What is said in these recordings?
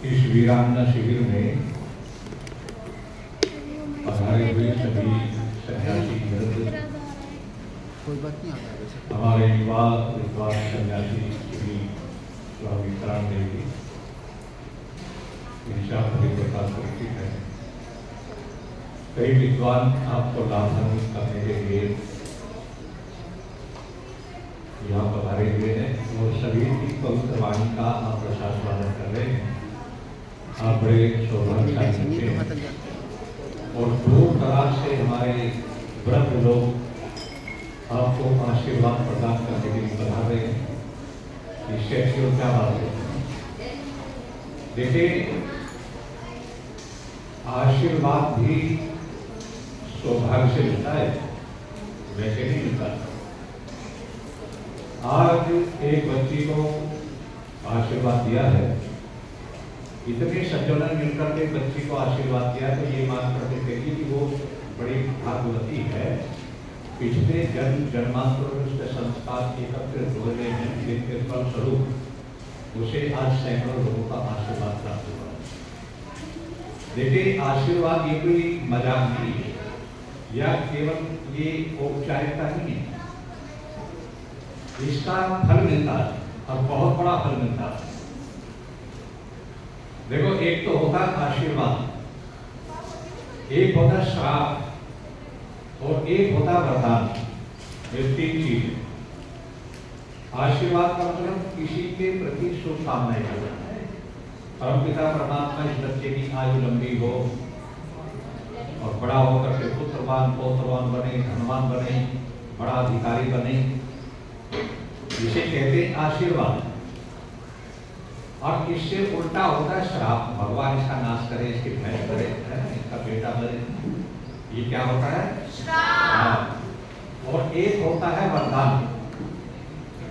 इस वीरांगना शिविर में पधारे हुए सभी सन्यासी हमारे युवा विद्वान सन्यासी श्री स्वामी प्राण देवी प्रकाश उपस्थित है। कई विद्वान आपको लाभान्वित करने के लिए यहाँ पधारे हुए हैं और सभी की पवित्र वाणी का आप प्रसाद वादन कर रहे हैं। आप बड़े सौभाग्यशाली हैं और दूर दराज से हमारे वृद्ध लोग आपको आशीर्वाद प्रदान करने के लिए बता रहे हैं। इससे अच्छी और क्या बात है। देखिए, आशीर्वाद भी सौभाग्य से मिलता है, वैसे नहीं मिलता। आज एक बच्ची को आशीर्वाद दिया है, इतने सज्जनों ने मिलकर के बच्ची को आशीर्वाद दिया, तो ये मान करके कहिए कि वो बड़ी भाग्यवती है। पिछले जन्म जन्मांतर में उसके संस्कार एकत्रित हो गए हैं, जिनके फलस्वरूप उसे आज सैकड़ों लोगों का आशीर्वाद प्राप्त हुआ। देखिए, आशीर्वाद ये कोई मजाक नहीं है या केवल ये औपचारिकता नहीं है, इसका फल मिलता है और बहुत बड़ा फल मिलता है। देखो, एक तो होता आशीर्वाद, एक होता श्राप और एक होता वरदान। ये तीन चीज। आशीर्वाद का मतलब किसी के प्रति शुभकामनाएं करना है। परमपिता परमात्मा इस बच्चे की आयु लंबी हो और बड़ा होकर के पुत्रवान पौत्रवान बने, धनवान बने, बड़ा अधिकारी बने, इसे कहते हैं आशीर्वाद। और इससे उल्टा होता है श्राप। भगवान इसका नाश करे, इसकी भैंस करे, इसका बेटा मरे, ये क्या होता है? श्राप। और एक होता है वरदान।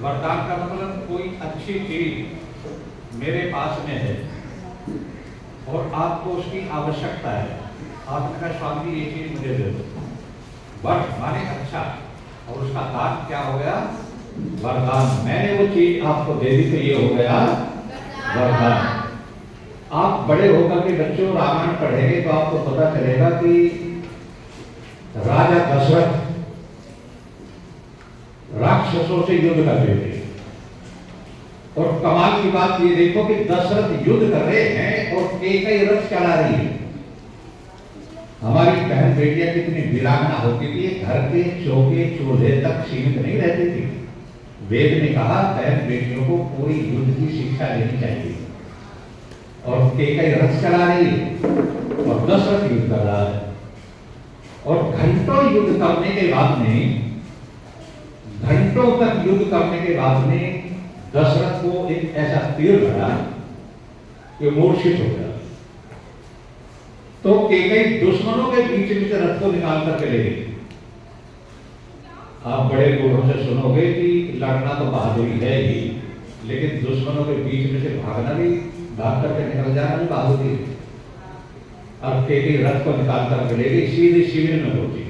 वरदान का मतलब कोई अच्छी चीज मेरे पास में है और आपको उसकी आवश्यकता है, आपने कहा स्वामी ये चीज मुझे दे दो। वर माने अच्छा, और उसका दान क्या हो गया? वरदान। मैंने वो चीज आपको दे दी तो ये हो गया वरदान। आप बड़े होकर के बच्चों रामायण पढ़ेंगे तो आपको पता चलेगा कि राजा दशरथ राक्षसों से युद्ध करते थे। और कमाल की बात ये देखो कि दशरथ युद्ध कर रहे हैं और कैकेयी रथ चला रही है। हमारी बहन बेटियां कितनी वीरांगना होती थी, घर के चौके चूल्हे तक सीमित नहीं रहती थी। वेद ने कहा बहन बेटियों को पूरी युद्ध की शिक्षा लेनी चाहिए। और कैकेयी रथ चला रही है और दशरथ युद्ध कर रहा है। और घंटों युद्ध करने के बाद में, घंटों तक युद्ध करने के बाद में दशरथ को एक ऐसा तीर लगा कि मूर्छित हो गया। तो कैकेयी दुश्मनों के बीच में से रथ को निकाल करके ले गई। आप बड़े बूढ़ों से सुनोगे कि लड़ना तो बहादुरी है ही, लेकिन दुश्मनों के बीच में से भागना भी, भाग करके निकल जाना भी बहादुरी है। अब कैकेयी रथ को निकाल करके ले गई, सीधे शिविर में पहुंची।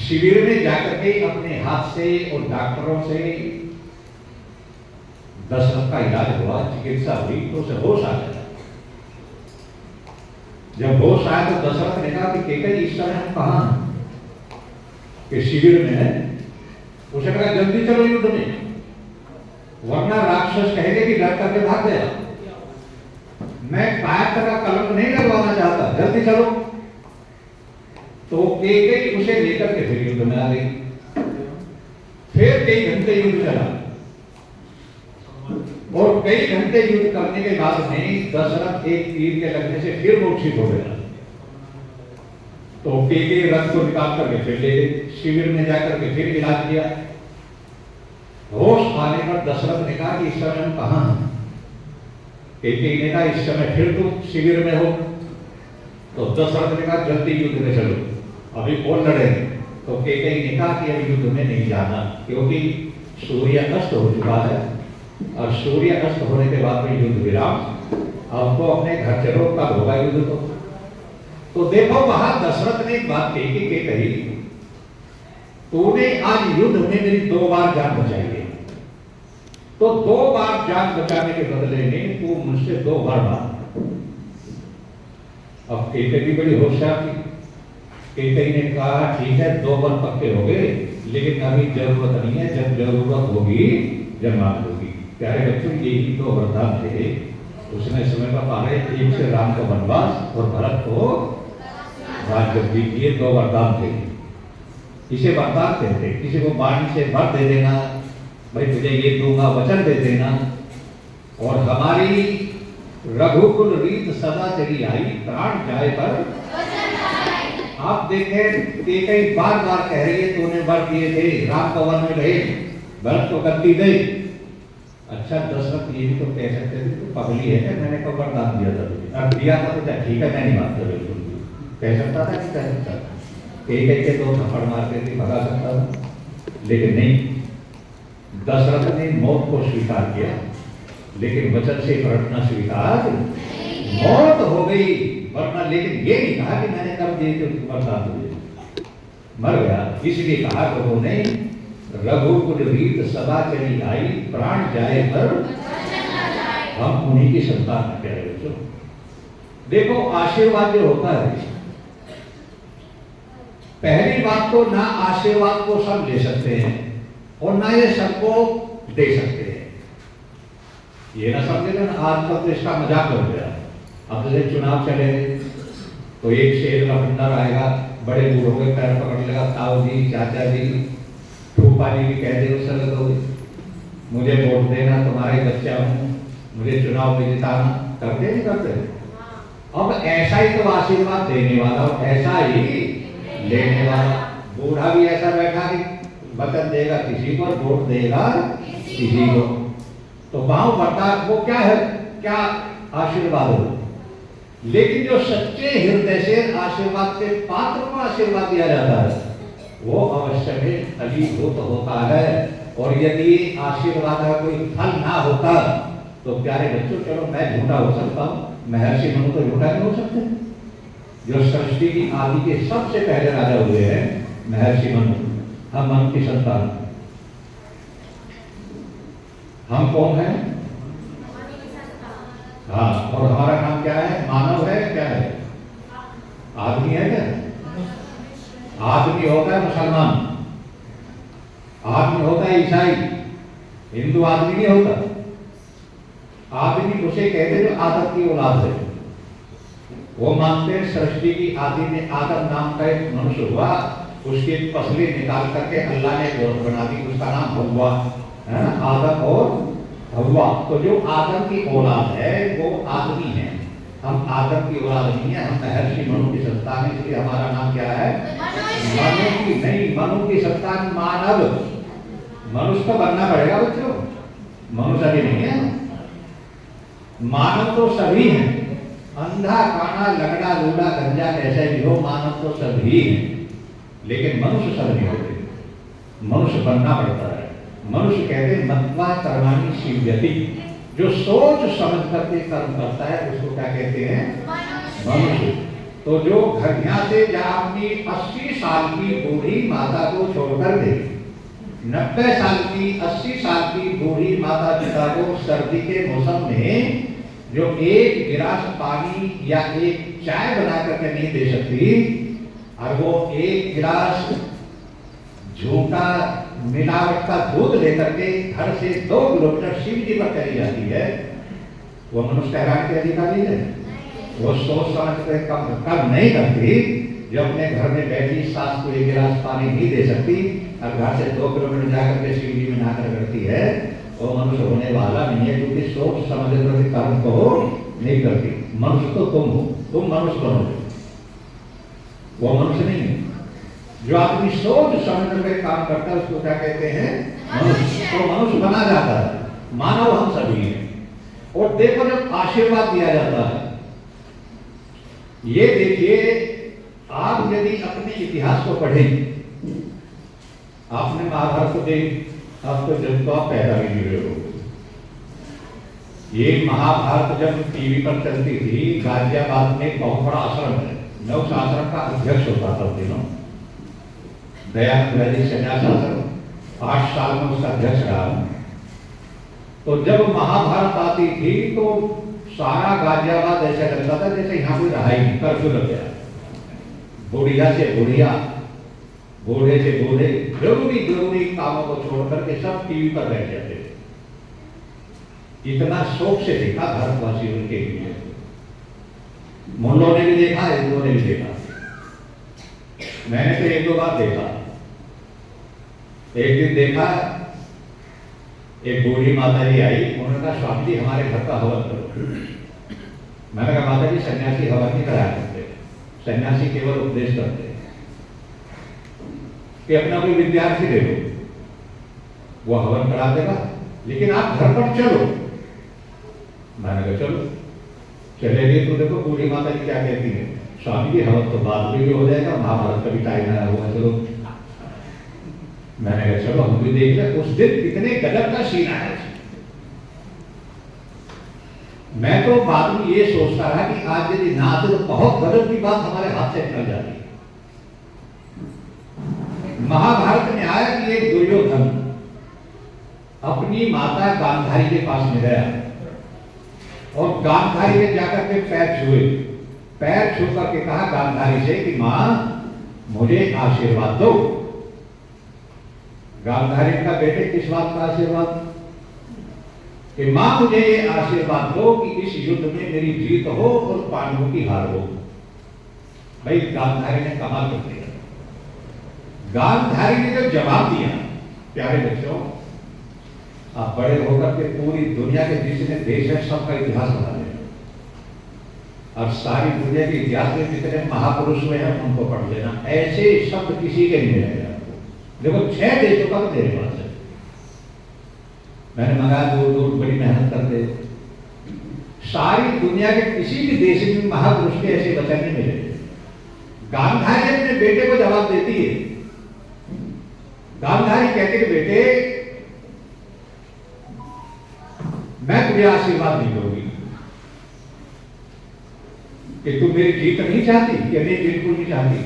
शिविर में जाकर के अपने हाथ से और डॉक्टरों से दशरथ का इलाज हुआ, चिकित्सा हुई, तो उसे होश आ गया। जब होश आया तो दशरथ ने कहा कि केकई इस समय हम कहाँ हैं? कि शिविर में है। उसे कहा जल्दी चलो युद्ध में, वरना राक्षस कहेंगे कि डर करके भाग गया। मैं कायरता का कलंक नहीं लगवाना चाहता, जल्दी चलो। तो केकई उसे लेकर के फिर युद्ध में आ गई। फिर कई घंटे युद्ध चला और कई घंटे युद्ध करने के बाद में दशरथ एक तीर के लगने से फिर मूर्छित हो गया। तो केकई रथ को निकाल करके फिर ले गए, शिविर में जाकर के फिर इलाज किया। होश आने पर दशरथ ने कहा कि इस समय हम कहाँ हैं? केकई ने कहा इस समय फिर तुम शिविर में हो। तो दशरथ ने कहा जल्दी युद्ध में चलो, अभी कौन लड़ेंगे? तो केकई ने कहा कि अभी युद्ध में नहीं जाना, क्योंकि सूर्य अस्त हो चुका है और सूर्य अस्त होने के बाद में युद्ध विराम, अब तो अपने घर चलो, कब होगा युद्ध? तो देखो वहां दशरथ ने एक बात कही कि केकई, तूने आज युद्ध में मेरी 2 बार जान बचाई है, तो 2 बार जान बचाने के बदले में तू मुझसे 2 बार मार। अब केकई बड़ी होशियार थी। केकई ने कहा ठीक है 2 बार पक्के हो गए, लेकिन अभी जरूरत नहीं है, जब जरूरत होगी जब मांग होगी। प्यारे बच्चों, यही 2 वरदान थे उसने समय पर पाले। एक से राम का वनवास और भरत को राज्य, ये 2 वरदान थे। इसे वरदान कहते हैं। किसी को वाणी से वर दे देना, भाई तुझे ये दूंगा, वचन दे देना। और हमारी रघुकुल रीत सदा चली आई, प्राण जाए पर। आप देखें केकई बार बार कह रही है तूने वर दिए थे, राम को वन में रहे, भरत को गद्दी दे। अच्छा दशरथ ये भी तो कह सकते थे तू पगली है क्या, मैंने कब वरदान दिया था तुझे? अब दिया था तो ठीक है, मैं नहीं मानता, बिल्कुल कह सकता था कि कह सकता था। केकई के 2 थप्पड़ मारते थे, भगा सकता था, लेकिन नहीं। दशरथ ने मौत को स्वीकार किया, लेकिन वचन से पलटना स्वीकार मौत हो गई, वरना लेकिन ये नहीं कहा कि मैंने कब दिए थे वरदान तुझे, मर गया। इसलिए कहा लोगों ने रघुकुल रीत सदा चली आई, प्राण जाए पर हम उन्हीं की संतान में कह रहे हो। देखो आशीर्वाद जो होता है, पहली बात तो ना आशीर्वाद को सब ले सकते हैं और ना ये सबको दे सकते हैं। ये ना समझे ना आजकल तो इसका मजाक हो गया। अब जैसे चुनाव चलेंगे तो एक शेर का भंडार आएगा, बड़े बूढ़ों के पैर पकड़ लेगा, ताऊ जी, चाचा जी, फूफा जी भी कह दे उससे तो मुझे वोट देना, तुम्हारे बच्चा हूँ, मुझे चुनाव में जिताना। करते नहीं करते? अब ऐसा ही तो आशीर्वाद देने वाला और ऐसा ही लेने वाला। बूढ़ा भी ऐसा बैठा कि वचन देगा किसी को, वोट देगा किसी को। तो वहां बता वो क्या है, क्या आशीर्वाद हो। लेकिन जो सच्चे हृदय से आशीर्वाद के पात्र को आशीर्वाद दिया जाता है वो अवश्य में फलीभूत होता है। और यदि आशीर्वाद का कोई फल ना होता तो प्यारे बच्चों, चलो मैं झूठा हो सकता हूँ, महर्षि मनु तो झूठा नहीं हो सकते। जो सृष्टि की आदि के सबसे पहले राजा हुए हैं महर्षि मनु, हम मनु की संतान। हम कौन है? हाँ, और हमारा नाम क्या है? मानव है, क्या है? आदमी है क्या? आदमी होता है मुसलमान, आदमी होता है ईसाई, हिंदू आदमी नहीं होता। आदमी उसे कहते जो आदम की औलाद है। वो मानते हैं सृष्टि की आदि में आदम नाम का एक मनुष्य हुआ, उसकी पसली निकाल करके अल्लाह ने गोद बना दी, उसका नाम हव्वा है, आदम और हव्वा। तो जो आदम की औलाद है वो आदमी है, हम आदम की औलाद नहीं है, हम महर्षि मनु की संतान है। इसलिए हमारा नाम क्या है? मनु की नहीं, मनु की संतान मानव। मनुष्य तो बनना पड़ेगा बच्चों, मनुष्य अभी नहीं है। मानव तो सभी हैं, अंधा, काना, लगड़ा, लूड़ा, गंजा, कैसे भी हो, मानव तो सभी हैं, लेकिन मनुष्य सब नहीं होते। मनुष्य बनना पड़ता है। मनुष्य कहते मत्वा कर्माणि सिद्ध्यति, जो सोच समझ करके कर्म करता है उसको क्या कहते हैं? मनुष्य। तो जो घर यहाँ से जहाँ अपनी 80 साल की बूढ़ी माता को छोड़कर दे 90 साल की 80 साल की बूढ़ी माता पिता को सर्दी के मौसम में जो एक गिलास पानी या एक चाय बना करके नहीं दे सकती, और वो एक गिलास झूठा मिलावट का दूध लेकर के घर से 2 किलोमीटर शिव जी पर चली जाती है, वो मनुष्य हैरान के अधिकारी है। वो सोच समझ कर काम नहीं करती, जो अपने घर में बैठी सास को एक गिलास पानी नहीं दे सकती और घर से 2 किलोमीटर जाकर के शिव जी में नहाकर करती है, वो मनुष्य होने वाला नहीं है, क्योंकि सोच समझ कर कर्म को नहीं करती। मनुष्य तो तुम हो, तुम मनुष्य बनोगे, वो मनुष्य नहीं है। जो आदमी सोच समझ कर काम करता है उसको क्या कहते हैं? मनुष्य। तो मनुष्य बना जाता है, मानव हम सभी हैं। और देखो जब आशीर्वाद दिया जाता है, ये देखिए, आप यदि अपने इतिहास को पढ़ें, आपने महाभारत को देख, अब तो जब तो आप पैदा भी नहीं हुए हो। ये महाभारत जब टीवी पर चलती थी, गाजियाबाद में बहुत बड़ा आश्रम है, मैं उस आश्रम का अध्यक्ष होता था दिनों, दयानंद वैदिक संन्यास आश्रम, 8 साल में उसका अध्यक्ष रहा। तो जब महाभारत आती थी तो सारा गाजियाबाद ऐसा लगता था जैसे यहाँ कोई रहा ही नहीं, कर्फ्यू लग गया। बुढ़िया से बुढ़िया, बूढ़े से बूढ़े, जरूरी कामों को छोड़ करके सब टीवी पर बैठ जाते थे। इतना शौक से देखा भारतवासी उनके लिए। मुल्लों ने भी देखा, हिंदुओं ने भी देखा, मैंने तो 1-2 बार देखा। एक दिन देखा, एक बूढ़ी माता जी आई, उन्होंने कहा स्वामी जी हमारे घर का हवन करो। मैंने कहा माता जी सन्यासी हवन नहीं कराया करते, सन्यासी केवल उपदेश करते हैं कि अपना कोई विद्यार्थी दे दो, वो हवन करा देगा, लेकिन आप घर पर चलो। मैंने कहा चलो, चले गए। तो देखो बूढ़ी माता जी क्या कहती है, स्वामी जी हवन तो बाद में भी हो जाएगा, महाभारत का भी टाइम आया हुआ है, चलो। मैंने कहा चलो हम भी देख ले। उस दिन कितने गजब का सीन आया। मैं तो बाद में ये सोचता रहा कि आज यदि ना आते तो बहुत गजब की बात हमारे हाथ से निकल जाती। महाभारत में आया कि एक दुर्योधन अपनी माता गांधारी के पास में गया और गांधारी ने जाकर के पैर छुए, पैर छू करके कहा गांधारी से कि मां मुझे आशीर्वाद दो। गांधारी का बेटे किस बात का आशीर्वाद? कि मां मुझे ये आशीर्वाद दो कि इस युद्ध में मेरी जीत हो और पांडवों की हार हो। भाई गांधारी ने कमाल कर दिया। गांधारी ने जो जवाब दिया, प्यारे बच्चों, आप बड़े होकर के पूरी दुनिया के जितने देश है सबका इतिहास बना लेना और सारी दुनिया के इतिहास में जितने महापुरुष हुए हैं उनको पढ़ लेना। ऐसे शब्द किसी के नहीं मिलेगा। देखो 6 देशों का तो मेरे पास है, मैंने मंगाया, दूर बड़ी मेहनत करते। सारी दुनिया के किसी भी देश में महापुरुष के ऐसे वचन नहीं मिले। गांधारी अपने बेटे को जवाब देती है। गांधारी कहते कि बेटे मैं तुझे आशीर्वाद नहीं दूंगी कि तू मेरी जीत नहीं चाहती, कि मैं बिल्कुल नहीं चाहती।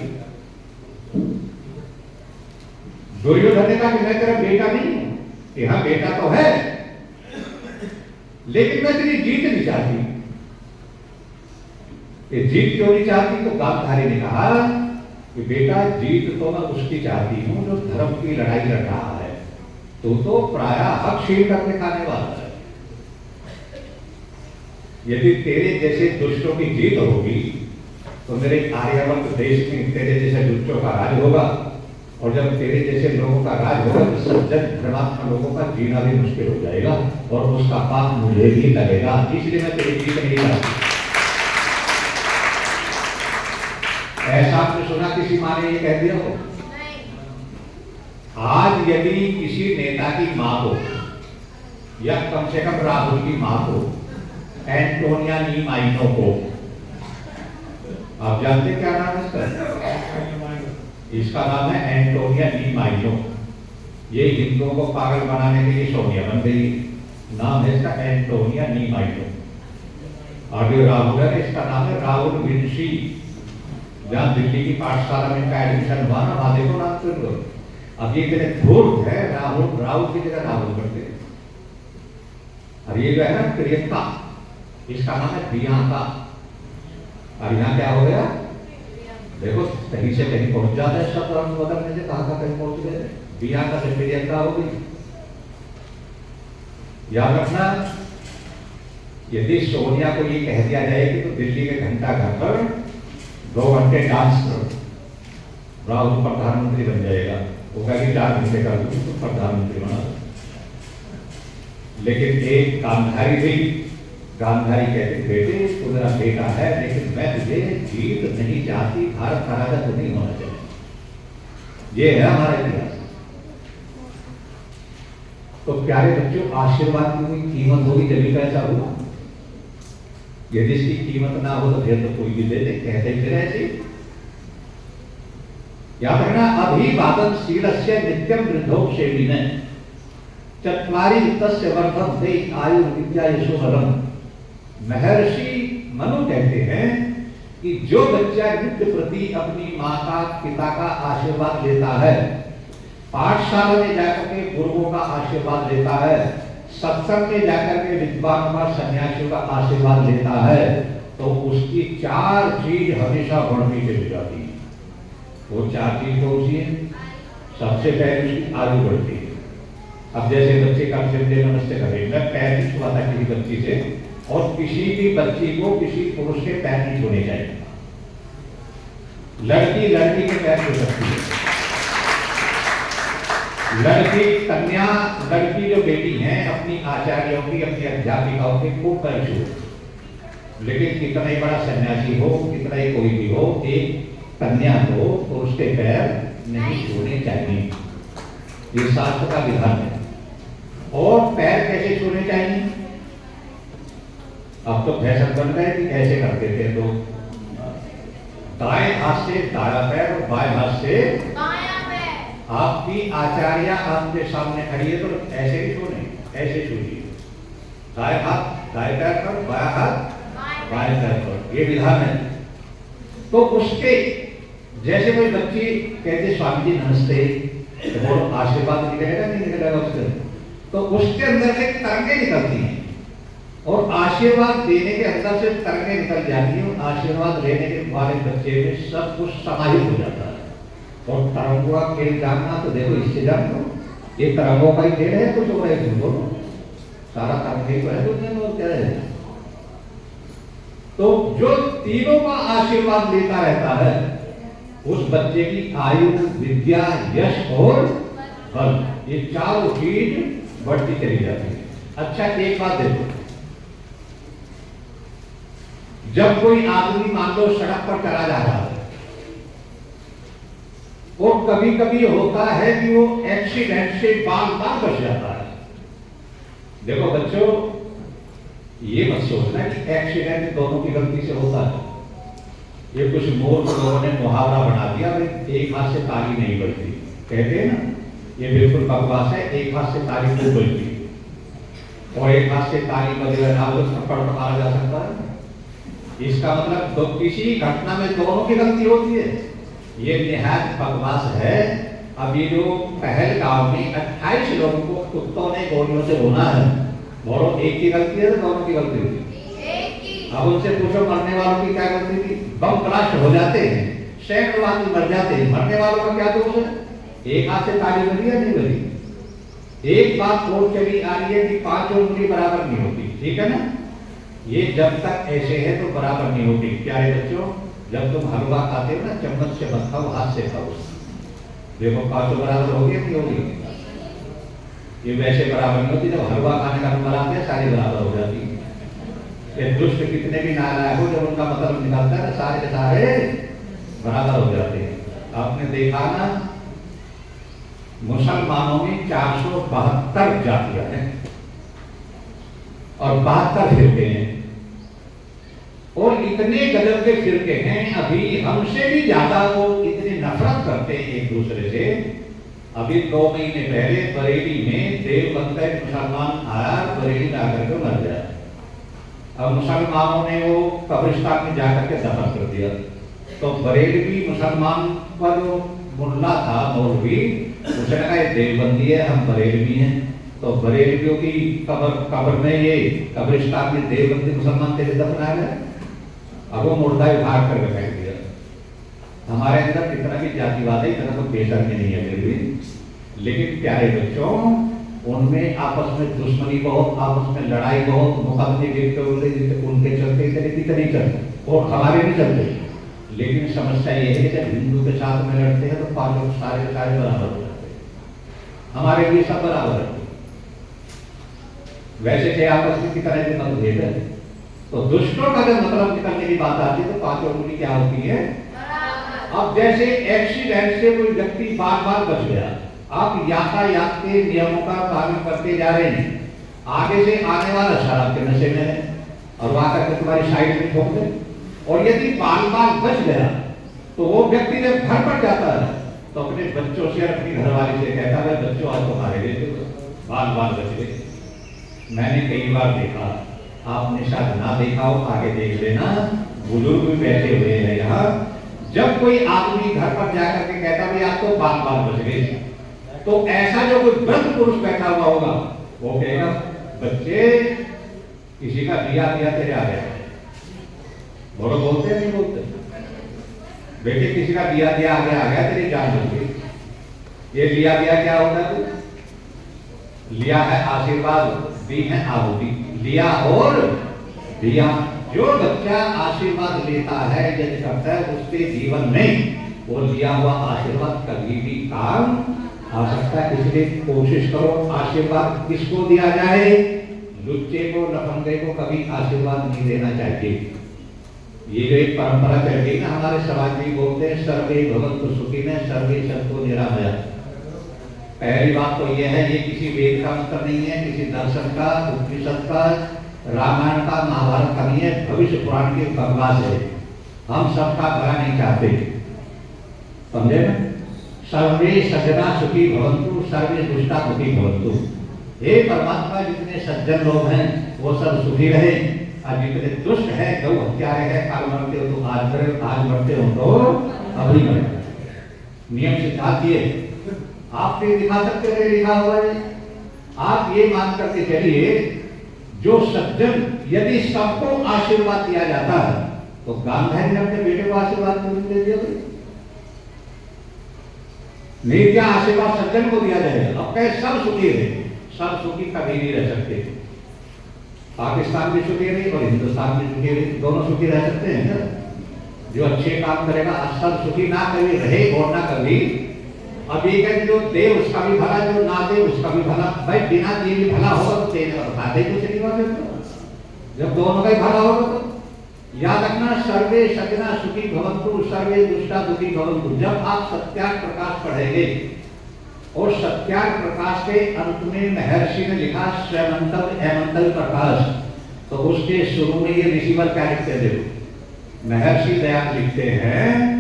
दुर्योधन ने कहा कि मैं तेरा बेटा नहीं हूं, कि हाँ बेटा तो है, लेकिन मैं तेरी जीत नहीं चाहती। कि जीत क्यों नहीं चाहती? तो गांधारी ने कहा कि बेटा जीत तो मैं उसकी चाहती हूं जो धर्म की लड़ाई लड़ रहा है, तू तो प्रायः हक छीन करके खाने वाला है। यदि तेरे जैसे दुष्टों की जीत होगी तो मेरे आर्यावर्त देश में तेरे जैसे दुष्टों का राज होगा, और जब तेरे जैसे लोगों का राज होगा तो सज्जन धर्मात्मा लोगों का जीना भी मुश्किल हो जाएगा और उसका पाप मुझे भी लगेगा। इसलिए मैं तेरी जीत नहीं चाहती। ऐसा आपने सुना किसी माँ ने ये कह दिया हो? आज यदि किसी नेता की माँ को या कम से कम राहुल की माँ को, एंटोनिया नीमाइनो को, आप जानते क्या नाम है इसका? इसका नाम है एंटोनिया नीमाइनो। ये हिंदुओं को पागल बनाने के लिए सोनिया बन गई। नाम है इसका एंटोनिया नीमाइनो। और जो राहुल है इसका नाम है राहुल विंशी। जहाँ दिल्ली की पाठशाला में इनका एडमिशन हुआ ना, वहां देखो नाम सुन लो, अब ये इतने धूर्त है, राहुल की जगह राहुल करते हैं। और ये जो है ना प्रियंका, इसका नाम है प्रियंका। और यहाँ क्या हो गया, देखो कहीं से कहीं पहुंच जाता है शब्द अर्थ बदलने से, कहां कहीं पहुंच गए, प्रियंका से प्रियंका हो गई। याद रखना, यदि सोनिया को ये कह दिया जाए कि तो दिल्ली के घंटा घर पर 2 घंटे डांस करो, राहुल प्रधानमंत्री बन जाएगा। वो कहेगी 4 घंटे कर दूं तो प्रधानमंत्री बना। लेकिन एक गांधारी थी, गांधारी कहते बेटे तू मेरा बेटा है, लेकिन मैं तुझे जीत नहीं चाहती, भारत का राजा तो नहीं होना चाहिए। ये है हमारा इतिहास। तो प्यारे बच्चों, आशीर्वाद की कोई कीमत होगी जब भी ऐसा हुआ। यदि इसकी कीमत ना हो तो फिर तो कोई भी दे दे, कहते ही फिर ऐसे। याद रखना, अभिवादनशील से नित्यम वृद्धोक्षेमी ने चत्वारि तस्य वर्धन्ते आयु विद्या यशोधरम। महर्षि मनु कहते हैं कि जो बच्चा नित्य प्रति अपनी माता पिता का आशीर्वाद लेता है, पाठशाला में जाकर के गुरुओं का आशीर्वाद लेता है, सत्संग में जाकर के विद्वानों का सन्यासियों का आशीर्वाद लेता है, तो उसकी 4 चीज हमेशा बढ़ती चली जाती है। वो 4 चीज कौन सी है? सबसे पहले उसकी आयु बढ़ती है। अब जैसे बच्चे का नमस्ते करें, मैं पैर नहीं छुआ था किसी बच्ची से, और किसी भी बच्ची को किसी पुरुष के पैर नहीं छूने चाहिए। लड़की लड़की के पैर छू सकती है, लड़की कन्या, लड़की जो बेटी हैं अपनी आचार्यों की, अपनी अध्यापिकाओं के खूब पैर छू। लेकिन कितना ही बड़ा सन्यासी हो, कितना ही कोई भी हो, एक कन्या को पुरुष के पैर नहीं छूने चाहिए। ये शास्त्र का विधान है। और पैर कैसे छूने चाहिए? अब तो फैशन बन गए कि ऐसे करते थे तो दाएं हाथ से दाया पैर और बाएं हाथ से बायां पैर। आपकी आचार्य आपके सामने खड़ी है तो ऐसे ही छूने, ऐसे छूजिए। दाएं हाथ दाएं पैर पर, बायां हाथ बाएं पैर पर, ये विधान है। तो उसके जैसे कोई बच्ची कहते स्वामी जी नमस्ते, तो वो आशीर्वाद निकलेगा नहीं निकलेगा उससे, तो उसके अंदर से तरंगे निकलती हैं और आशीर्वाद देने के अंदर से तरंगे निकल जाती हैं। आशीर्वाद लेने के वाले बच्चे में सब कुछ समाहित हो जाता है। और तरंगों का खेल जानना तो देखो इससे जान लो, ये तरंगों का ही खेल है, कुछ हो रहा है बोलो, सारा तरंगे तो है दुनिया में, और क्या है। तो जो तीनों का आशीर्वाद लेता रहता है, उस बच्चे की आयु, विद्या, यश और फल, ये 4 चीज बढ़ती चली जाती है। अच्छा एक बात देखो, जब कोई आदमी मान लो सड़क पर चला जा रहा है, और कभी कभी होता है कि वो एक्सीडेंट से बाल बाल बच जाता है। देखो बच्चों, ये मत सोचना कि एक्सीडेंट दोनों की गलती से होता है। ये कुछ मूर्ख लोगों ने मुहावरा बना दिया, एक हाथ से ताली नहीं बजती, कहते हैं ना, ये बिल्कुल बकवास है। एक हाथ से ताली नहीं बजती और एक हाथ से ताली बजे ना तो थप्पड़ मारा जा सकता है। इसका मतलब तो किसी घटना में दोनों की गलती होती है। ये निहायत बकवास है। अब ये जो पहलगाम में 28 लोगों को कुत्तों ने गोलियों से भुना है, बोलो एक की गलती है तो दोनों की गलती होती है? अब उनसे पूछो मरने वालों की क्या गलती थी? बम ब्लास्ट हो जाते हैं, सैकड़ों आदमी मर जाते हैं, मरने वालों का क्या दोष है? एक हाथ से ताली बजी या नहीं बजी? एक बात और चली आ रही है कि 5 उंगली बराबर नहीं होती, ठीक है ना? ये जब तक ऐसे है तो बराबर नहीं होती। प्यारे बच्चों, जब तुम हलवा खाते हो ना, चम्मच से मत खाओ, हाथ से खाओ। देखो 5 बराबर होगी नहीं होगी? ये वैसे बराबर नहीं होती। जब हलवा खाने का नंबर आता है सारी बराबर हो जाती है। ये दुष्ट कितने भी नालायक हो, जब उनका मतलब निकलता है सारे के सारे बराबर हो जाते हैं। आपने देखा ना, मुसलमानों में 472 जातियां हैं और 72 फिरके हैं, और इतने गजब के फिरके हैं, अभी हमसे भी ज्यादा वो इतनी नफरत करते हैं एक दूसरे से। अभी 2 महीने पहले बरेली में देवबंद का मुसलमान आया, बरेली में आकर के मर गया। अब मुसलमानों ने वो कब्रिस्तान में जाकर के दफन कर दिया। तो बरेलवी मुसलमान का जो मुल्ला था मौलवी, उसने कहा ये देवबंदी है, हम बरेलवी हैं, तो बरेलवियों की कब्र में ये कब्रिस्तान में देवबंदी मुसलमान तेरे दफनाए गए। अब वो मुर्दा उठार कर फेंक दिया। हमारे अंदर इतना भी जातिवाद है, इतना तो बेशर्मी नहीं है फिर भी। लेकिन प्यारे बच्चों, उनमें आपस में दुश्मनी बहुत, आपस में लड़ाई बहुत, मुकदमे गिरते उनके चलते कितने चलते और हमारे भी चलते। लेकिन समस्या ये है कि जब हिंदू के साथ में लड़ते हैं तो पांचों सारे बराबर हो जाते हैं, हमारे लिए सब बराबर है। वैसे थे आपस में कितना भी मतभेद है, तो दुष्टों का जब मतलब निकलने की बात आती है तो पांचों उंगली क्या होती है। अब जैसे एक्सीडेंट से कोई व्यक्ति बार बार बच गया, आप यातायात के नियमों का पालन करते जा रहे हैं, आगे से आने वाला शराब के नशे में है और वहां करके तुम्हारी साइड में ठोक दे, और यदि बाल बाल बच गया तो वो व्यक्ति जब घर पर जाता है तो अपने बच्चों से, अपनी घरवाली से कहता है बच्चों आज तुम्हारे लिए बाल बाल बच गए। मैंने कई बार देखा, आपने शायद ना देखा हो, आगे देख लेना, बुजुर्ग भी बैठे हुए हैं यहाँ। जब कोई आदमी घर पर जाकर के कहता भाई आपको बाल बाल बच गए, तो ऐसा जो कोई वृद्ध पुरुष बैठा हुआ होगा वो कहेगा बच्चे किसी का दिया तेरे आ गया। बोलो, बोलते हैं नहीं बोलते? बेटे किसी का दिया आ गया तेरी जान बच गई। ये लिया क्या होता है? लिया है आशीर्वाद, दी है आहुति। लिया और दिया। जो बच्चा आशीर्वाद लेता है, यदि करता है, उसके जीवन में वो लिया हुआ आशीर्वाद कभी भी काम आ सकता है। इसलिए कोशिश करो आशीर्वाद किसको दिया जाए। लुच्चे को, लफंगे को कभी आशीर्वाद नहीं देना चाहिए। ये जो एक परंपरा चल गई ना हमारे समाज में, बोलते हैं सर्वे भवन्तु सुखिनः सर्वे सन्तु निरामया। पहली बात तो यह है, ये किसी वेद का मंत्र नहीं है, किसी दर्शन का, उपनिषद का, रामायण का, महाभारत का नहीं है, भविष्य पुराण की बकवास है। हम सबका भला नहीं चाहते, समझे ना। सर्वे सज्जना सुखी भवन्तु सर्वे दुष्टा दुखी भवन्तु। हे परमात्मा, जितने सज्जन लोग हैं वो सब सुखी रहे, और जितने दुष्ट है, गौ हत्यारे है, कल मरते हो तो आज मरे, आज मरते हो तो अभी मरे। नियम सिद्धांत ये आप फिर दिखा सकते हैं, लिखा हुआ है। आप ये मान करके चलिए, जो सज्जन, यदि सबको आशीर्वाद दिया जाता है तो गांधी ने अपने बेटे को आशीर्वाद दे दिया नहीं दिया। आशीर्वाद सज्जन को दिया जाएगा। अब कहे सब सुखी रहे, सब सुखी कभी नहीं रह सकते। पाकिस्तान भी सुखी रही और हिंदुस्तान भी सुखी रही, दोनों सुखी रह सकते हैं क्या? जो अच्छे काम करेगा सब सुखी ना कभी रहे और ना कभी। अब ये कहे जो दे उसका भी भला, जो ना दे उसका भी भला। भाई बिना दिए भी भला होगा तो देने और ना दे कुछ नहीं बात। जब दोनों का ही भला होगा तो याद रखना, सर्वे सज्जना सुखी भवन्तु सर्वे दुष्टा दुखी भवन्तु। जब आप सत्याग्रह प्रकाश पढ़ेंगे और सत्याग्रह प्रकाश के अंत में महर्षि ने लिखा स्वयंतल एमंतल प्रकाश, तो उसके शुरू में ये ऋषिवर क्या लिखते हैं? देखो, महर्षि दयाल लिखते हैं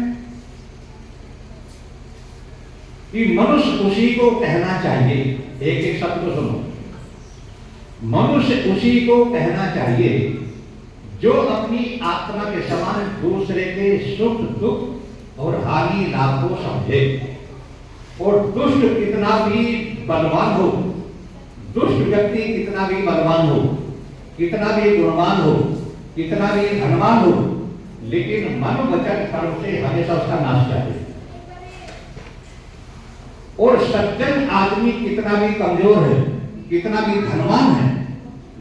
कि मनुष्य उसी को कहना चाहिए। एक एक शब्द को सुनो, मनुष्य उसी को कहना चाहिए जो अपनी आत्मा के समान दूसरे के सुख दुख और हानि लाभ को समझे। और दुष्ट कितना भी बलवान हो, दुष्ट व्यक्ति कितना भी बलवान हो, कितना भी गुणवान हो, कितना भी धनवान हो, लेकिन मन वचन कर्म से हमेशा उसका नाश चाहिए। और सज्जन आदमी कितना भी कमजोर है, कितना भी धनवान है,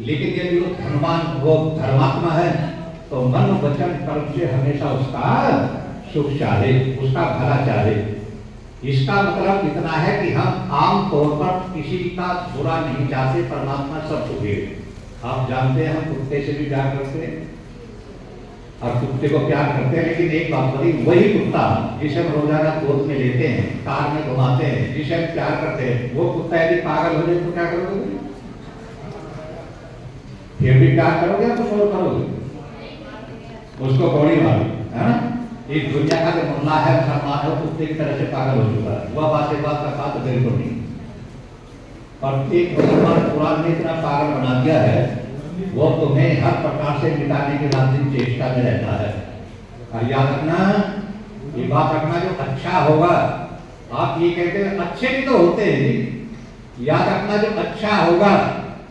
लेकिन यदि वो धनवान, वो धर्मात्मा है, तो मन वचन कर्म से हमेशा उसका सुख चाहे, उसका भला चाहे। इसका मतलब इतना है कि हम आम तौर पर किसी का बुरा नहीं चाहते, परमात्मा सब सुखी है। आप जानते हैं हम कुत्ते से भी प्यार करते हैं और कुत्ते को प्यार करते हैं, लेकिन एक बात बड़ी, वही कुत्ता जिसे हम रोजाना गोद में लेते हैं, कार में घुमाते हैं, जिसे हम प्यार करते हैं, वो कुत्ता यदि पागल हो जाए तो क्या करोगे? फिर भी प्यार करोगे या कुछ और करोगे? उसको गोली मारो, है ना? एक दुनिया का जो मुल्ला है, मुसलमान है, कुत्ते की तरह से पागल हो चुका है। वह बात का बात बिल्कुल नहीं। और एक मुसलमान कुरान ने इतना पागल बना दिया है, वो तुम्हें हर प्रकार से मिटाने की रात दिन चेष्टा में रहता है। और याद रखना, ये बात रखना, जो अच्छा होगा आप ये कहते हैं अच्छे भी तो होते हैं जी। याद रखना, जो अच्छा होगा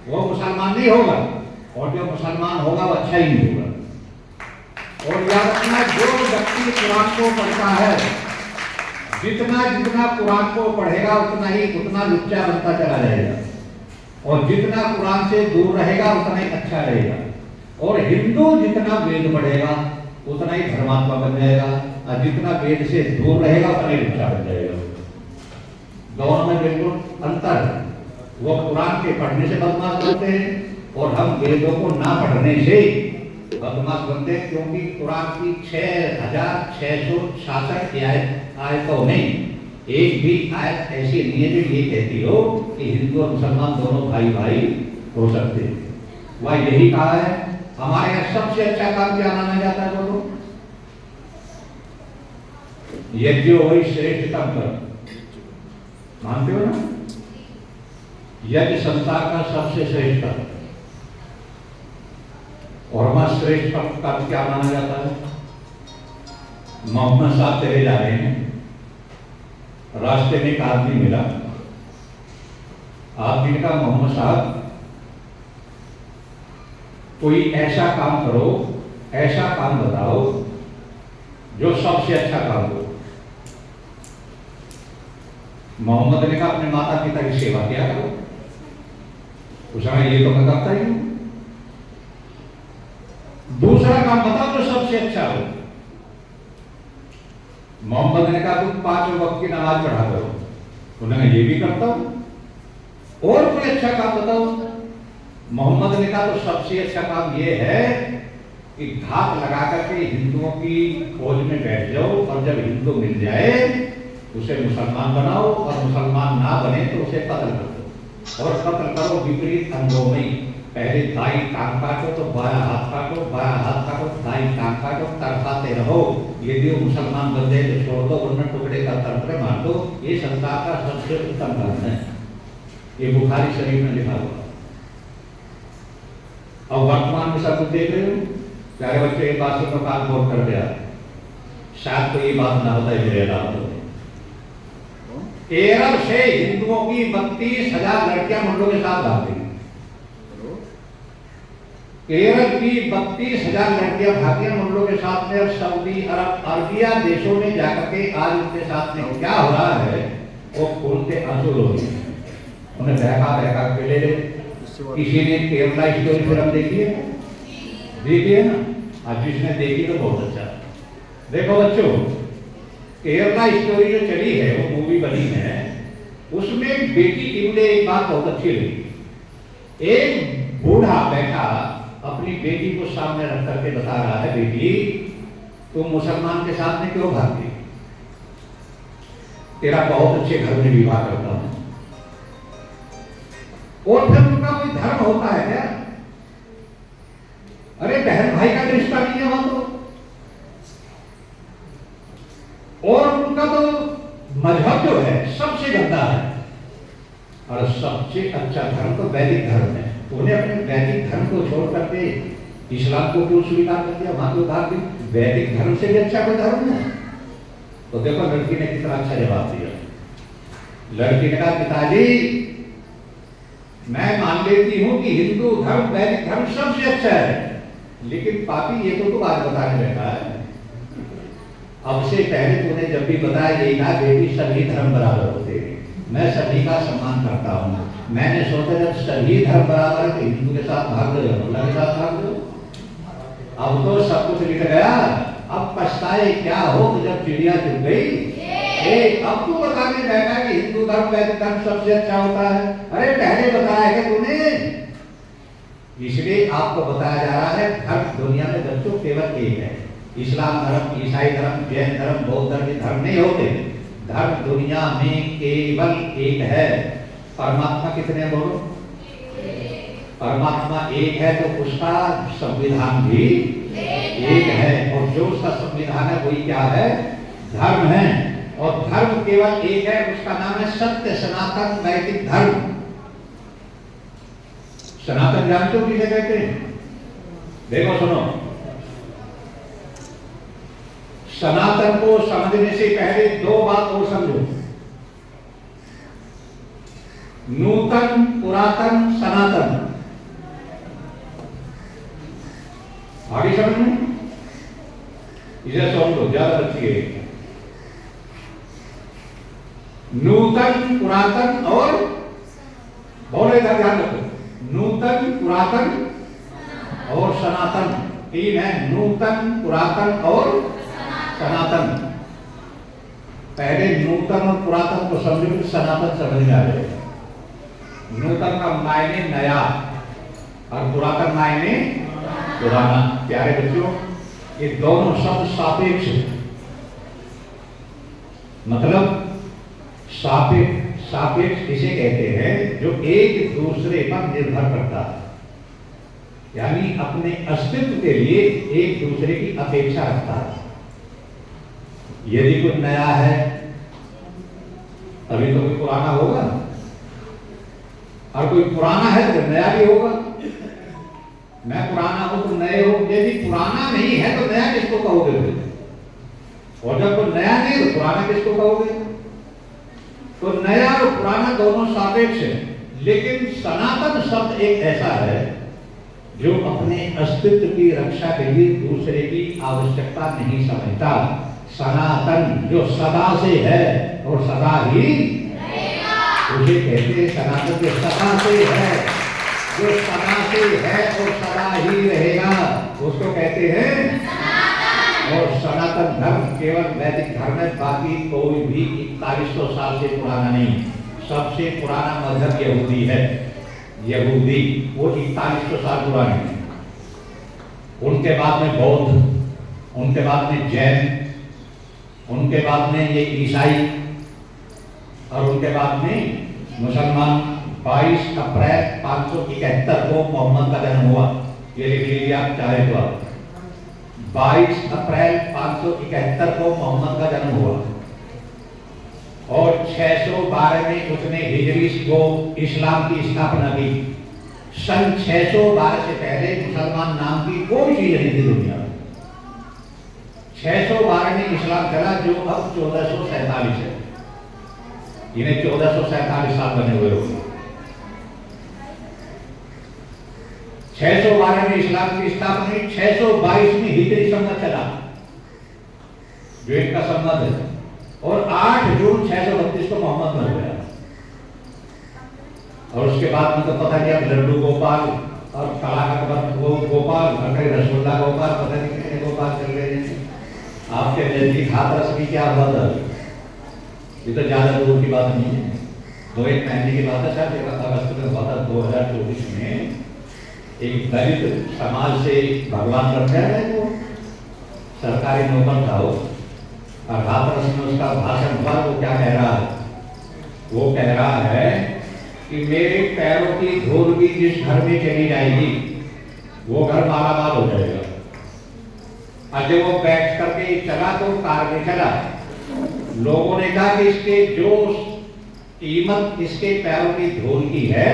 वो मुसलमान नहीं होगा, और जो मुसलमान होगा वो अच्छा ही नहीं होगा। और याद रखना, जो व्यक्ति कुरान को पढ़ता है, जितना जितना कुरान को पढ़ेगा उतना लुच्चा बनता चला जाएगा, और जितना कुरान से दूर रहेगा उतना ही अच्छा रहेगा। और हिंदू जितना वेद पढ़ेगा उतना ही धर्मात्मा बन जाएगा, और जितना वेद से दूर रहेगा उतना ही लुच्चा बन जाएगा। दोनों में बिल्कुल अंतर है। वो कुरान के पढ़ने से बदमाश बनते हैं, और हम वेदों को ना पढ़ने से बदमाश बनते हैं, क्योंकि कुरान की 6666 आयतों में एक भी आयत ऐसी नहीं है जो ये कहती हो कि हिंदू और मुसलमान दोनों भाई भाई हो सकते हैं। वह यही कहा है। हमारे यहाँ सबसे अच्छा काम क्या माना जाता है बोलो? यज्ञो वही श्रेष्ठतम कर्म, मानते हो ना? यज्ञ संसार का सबसे श्रेष्ठ कर्म, और हमारा श्रेष्ठ कर्म क्या माना जाता है? मोहम्मद साहब चले जा रहे हैं, रास्ते में एक आदमी मिला। आदमी ने कहा, मोहम्मद साहब कोई ऐसा काम करो, ऐसा काम बताओ जो सबसे अच्छा काम हो। मोहम्मद ने कहा, अपने माता पिता की सेवा किया करो। उसने ये तो मैं करता ही हूं। दूसरा काम बताओ जो सबसे अच्छा हो। मोहम्मद ने कहा, तुम 5 वक्त की नमाज पढ़ा करो। उन्होंने ये भी करता हूं। और कोई अच्छा काम बताओ। मोहम्मद ने कहा, तो सबसे अच्छा काम ये है कि घात लगा करके हिंदुओं की फौज में बैठ जाओ, और जब हिंदू मिल जाए उसे मुसलमान बनाओ, और मुसलमान ना बने तो उसे कत्ल कर दो। और कत्ल करो विपरीत अंगों में। पहले दाई टांग काटो तो बायां हाथ काटो, बायां हाथ काटो दाई टांग काटो, तरफाते रहो। यदि वो मुसलमान बन जाए तो छोड़ दो, वरना टुकड़े का तरफे मार दो। ये संसार का सबसे उत्तम धर्म है। ये बुखारी शरीफ में लिखा हुआ। और वर्तमान में सब कुछ देख रहे हो। प्यारे बच्चे, एक बात सुनो, कान खोल कर दिया, शायद तो ये बात ना होता है मेरे अदालत में। केरल से हिंदुओं की 32,000 लड़कियां मुंडों के साथ भाग गई। केरल की 32,000 लड़कियां भागी मुंडों के साथ में। और सऊदी अरब, अरबिया देशों में जाकर के आज उनके साथ में क्या हो रहा है वो खोलते आंसू रो रहे हैं। उन्हें बहका बहका के ले रहे। किसी ने केरला स्टोरी फिल्म देखी है? देखी है ना? आज जिसने देखी तो बहुत अच्छा। देखो बच्चों, केरला स्टोरी जो चली है, वो मूवी बनी है, उसमें बेटी की मुझे एक बात बहुत अच्छी लगी। एक बूढ़ा बैठा अपनी बेटी को सामने रख करके बता रहा है, बेटी तुम मुसलमान के साथ में क्यों भागती? तेरा बहुत अच्छे घर में विवाह करता हूं। और फिर उनका कोई धर्म होता है क्या? अरे बहन भाई का रिश्ता नहीं है वहां तो। और उनका तो मजहब जो है सबसे गंदा है, और सबसे अच्छा धर्म तो वैदिक धर्म है। उन्हें अपने वैदिक धर्म को छोड़ करके इस्लाम को क्यों स्वीकार कर दिया? वहां तो कहा कि वैदिक धर्म से भी अच्छा कोई धर्म है। तो देखो लड़की ने कितना अच्छा जवाब दिया। लड़की ने कहा, पिताजी मैं मान लेती हूं कि हिंदू धर्म वैदिक धर्म सबसे अच्छा है, लेकिन पापी ये तो तू आज बताने बैठा है। अब से पहले तूने जब भी बताया यही कहा, बेटी सभी धर्म बराबर होते हैं, मैं सभी का सम्मान करता हूँ। मैंने सोचा जब सभी धर्म बराबर है तो हिंदू के साथ भाग दो, अल्लाह के साथ भाग दो। अब तो सब कुछ लिख गया, अब पछताए क्या हो तो जब चिड़िया चुग गई। अब तू बताने बैठा कि हिंदू धर्म वैदिक धर्म सबसे अच्छा होता है। अरे पहले बताया है तूने। इसलिए आपको बताया जा रहा है, धर्म दुनिया में बच्चों केवल एक है। इस्लाम धर्म, ईसाई धर्म, जैन धर्म, बौद्ध धर्म धर्म नहीं होते। धर्म दुनिया में केवल एक है। परमात्मा कितने बोलो? परमात्मा एक है तो उसका संविधान भी एक है, और जो उसका संविधान है वही क्या है? धर्म है। और धर्म केवल एक है, उसका नाम है सत्य सनातन वैदिक धर्म। सनातन जानते हो किसे कहते हैं? देखो सुनो, सनातन को समझने से पहले 2 बात और समझो। नूतन, पुरातन, सनातन। आगे समझ में इसे सुन लो, ज्यादा रखिए। नूतन, पुरातन और बोलो, इधर ध्यान रखो। नूतन, पुरातन और सनातन, तीन है। नूतन, पुरातन और सनातन। पहले नूतन और पुरातन को समझो, फिर सनातन समझ में आ जाएगा। नूतन का मायने नया और पुरातन मायने पुराना। प्यारे बच्चों, ये दोनों शब्द सापेक्ष है। मतलब सापेक्ष इसे कहते हैं जो एक दूसरे पर निर्भर करता है, यानी अपने अस्तित्व के लिए एक दूसरे की अपेक्षा रखता है। यदि कोई नया है तभी तो कोई पुराना होगा, और कोई पुराना है तो नया भी होगा। मैं पुराना हूं तो नए हो, यदि पुराना नहीं है तो नया किसको कहोगे? और जब कोई नया नहीं तो पुराना किसको कहोगे? तो नया और पुराना दोनों सापेक्ष है, लेकिन सनातन शब्द एक ऐसा है जो अपने अस्तित्व की रक्षा के लिए दूसरे की आवश्यकता नहीं समझता। सनातन जो सदा से है और सदा ही उसे कहते हैं सनातन, जो सदा से है, जो सदा से है और सदा ही रहेगा, उसको कहते हैं। और सनातन धर्म केवल वैदिक धर्म है, बाकी कोई भी 4100 साल से पुराना नहीं। सबसे पुराना मजहब यहूदी है। यहूदी वो 4100 साल पुराने हैं। उनके बाद में बौद्ध, उनके बाद में जैन, उनके बाद में ये ईसाई, और उनके बाद में मुसलमान। 22 अप्रैल 571 को मोहम्मद का जन्म हुआ। ये लिख लीजिए आप चाहे तो। 22 अप्रैल 571 को मोहम्मद का जन्म हुआ, और 612 में उसने हिजरी को इस्लाम की स्थापना की। सन 612 से पहले मुसलमान नाम की कोई चीज नहीं थी दुनिया में। 612 में इस्लाम चला, जो अब 1447 है। इन्हें 1447 साल बने हुए होंगे। 612 में इस्लाम की स्थापना हुई, 622 में हिजरी संवत चला जो इनका संवत है, और 8 जून 632 को मोहम्मद मर गया। और उसके बाद में तो पता नहीं अब लड्डू गोपाल और कलाकार वो गोपाल, रसगुल्ला गोपाल, पता नहीं कितने गोपाल चल रहे हैं। आपके नजदीक हाथरस की क्या बात है? ये तो ज्यादा दूर की बात नहीं है। 2-1 महीने की बात है, शायद अगस्त में हुआ था 2024 में। एक दलित समाज से भगवान रखा है, वो सरकारी नौकर था वो, और हाथरस में उसका भाषण हुआ। वो क्या कह रहा है? वो कह रहा है कि मेरे पैरों की धूल भी जिस घर में चली जाएगी वो घर मालामाल हो जाएगा। और जब वो बैठ करके चला तो कार में चला, लोगों ने कहा कि इसके जो कीमत इसके पैरों की धूल की है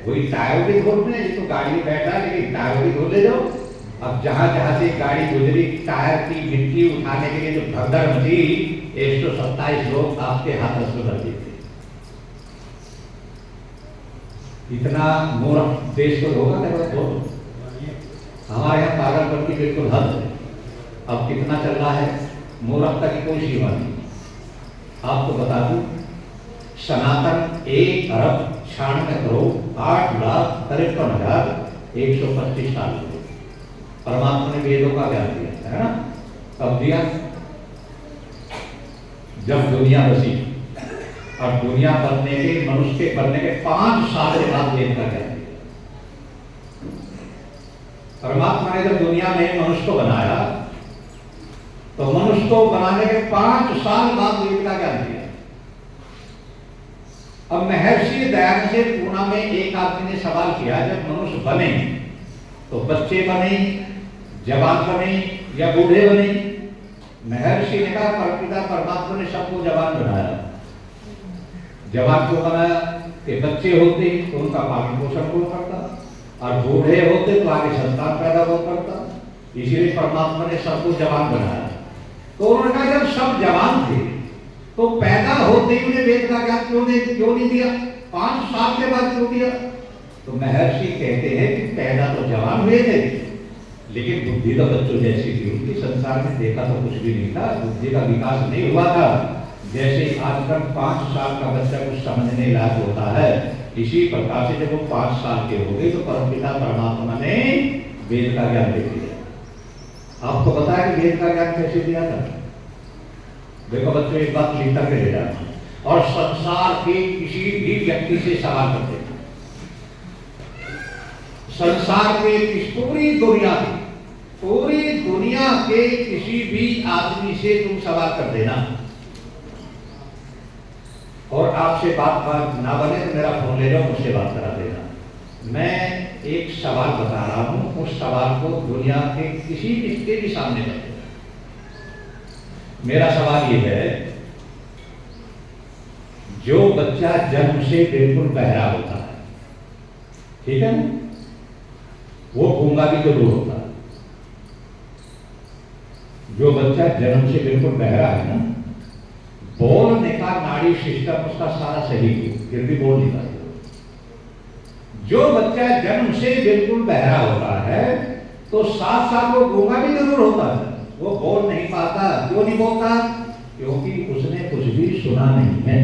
वही टायरों की धूल में। ये तो गाड़ी में बैठा, लेकिन टायरों की धूल ले जाओ। अब जहां जहां से गाड़ी गुजरी, टायर की मिट्टी उठाने के लिए जो भगदड़ मची, 127 लोग आपके हाथों से मर गए। इतना मूर्ख देश को होगा क्या? हमारे यहाँ पागलपन की बिल्कुल हद है। अब कितना चल रहा है, मूर्खता की कोई सीमा नहीं। आपको बता दूं, सनातन 1,98,8,53,125 साल हुए। परमात्मा ने वेदों का ज्ञान दिया है ना? कब दिया? जब दुनिया बसी, और दुनिया बनने के, मनुष्य के बनने के 5 साल के बाद वेद का ज्ञान दिया। परमात्मा ने जब दुनिया में मनुष्य को बनाया तो मनुष्य को बनाने के 5 साल बाद वेद का ज्ञान दिया। अब महर्षि दयानंद से पूना में एक आदमी ने सवाल किया, जब मनुष्य बने तो बच्चे बने, जवान बने या बूढ़े बने? महर्षि ने कहा परपिता परमात्मा ने सबको जवान बनाया। जवान को बनाया कि बच्चे होते तो उनका पालन पोषण कौन करता, और बूढ़े होते तो आगे संतान पैदा कौन करता। इसीलिए परमात्मा ने सबको जवान बनाया। तो उन्होंने कहा जब सब जवान थे तो पैदा होते ही उन्हें वेद का ज्ञान क्यों नहीं दिया? 5 साल के बाद क्यों दिया? तो महर्षि कहते हैं कि पैदा तो जवान हुए थे, लेकिन बुद्धि तो बच्चों जैसी थी। उनके संसार में देखा तो कुछ भी नहीं था, बुद्धि का विकास नहीं हुआ था। जैसे आजकल 5 साल का बच्चा कुछ समझने लायक होता है, इसी प्रकार से जब वो 5 साल के हो गए तो परमपिता परमात्मा ने वेद का ज्ञान दे दिया। आपको पता है कि वेद का ज्ञान कैसे दिया था? देखो बच्चों, एक बात लिख करके ले जाना, और संसार के किसी भी व्यक्ति से सवाल करते, संसार के पूरी दुनिया के किसी भी आदमी से तुम सवाल कर देना, और आपसे बात ना बने तो मेरा फोन ले जाओ, मुझसे बात करा देना। मैं एक सवाल बता रहा हूं, उस सवाल को दुनिया के किसी भी सामने कर देना। मेरा सवाल ये है, जो बच्चा जन्म से बिल्कुल बहरा होता है, ठीक है, वो गूंगा भी जरूर होता है। जो बच्चा जन्म से बिल्कुल बहरा है ना, बोलने का नाड़ी सिस्टम उसका सारा सही है, फिर भी बोल नहीं पाता। जो बच्चा जन्म से बिल्कुल बहरा होता है तो साथ साथ वो गूंगा भी जरूर होता है, वो बोल नहीं पाता। क्यों नहीं बोलता? क्योंकि उसने कुछ भी सुना नहीं है।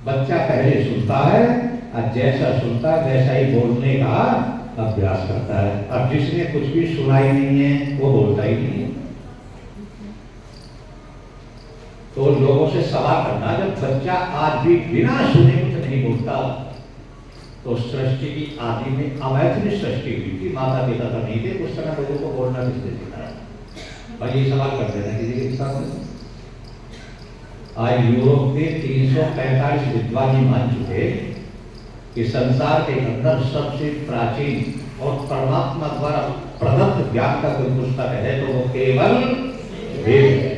बच्चा पहले सुनता है और जैसा सुनता है वैसा ही बोलने का अभ्यास करता है। अब जिसने कुछ भी सुना ही नहीं है वो बोलता ही नहीं है। तो लोगों से सवाल करना, जब बच्चा आज भी बिना सुने कुछ नहीं बोलता, तो सृष्टि की आदि में अवैतनिक सृष्टि हुई थी, माता पिता तो नहीं थे, उस समय लोगों को बोलना किसने सिखाया? और ये सवाल कर देना किसी के साथ। आज यूरोप के 345 विद्वान ये मान चुके कि संसार के अंदर सबसे प्राचीन और परमात्मा द्वारा प्रदत्त ज्ञान का कोई पुस्तक है तो वो केवल वेद है।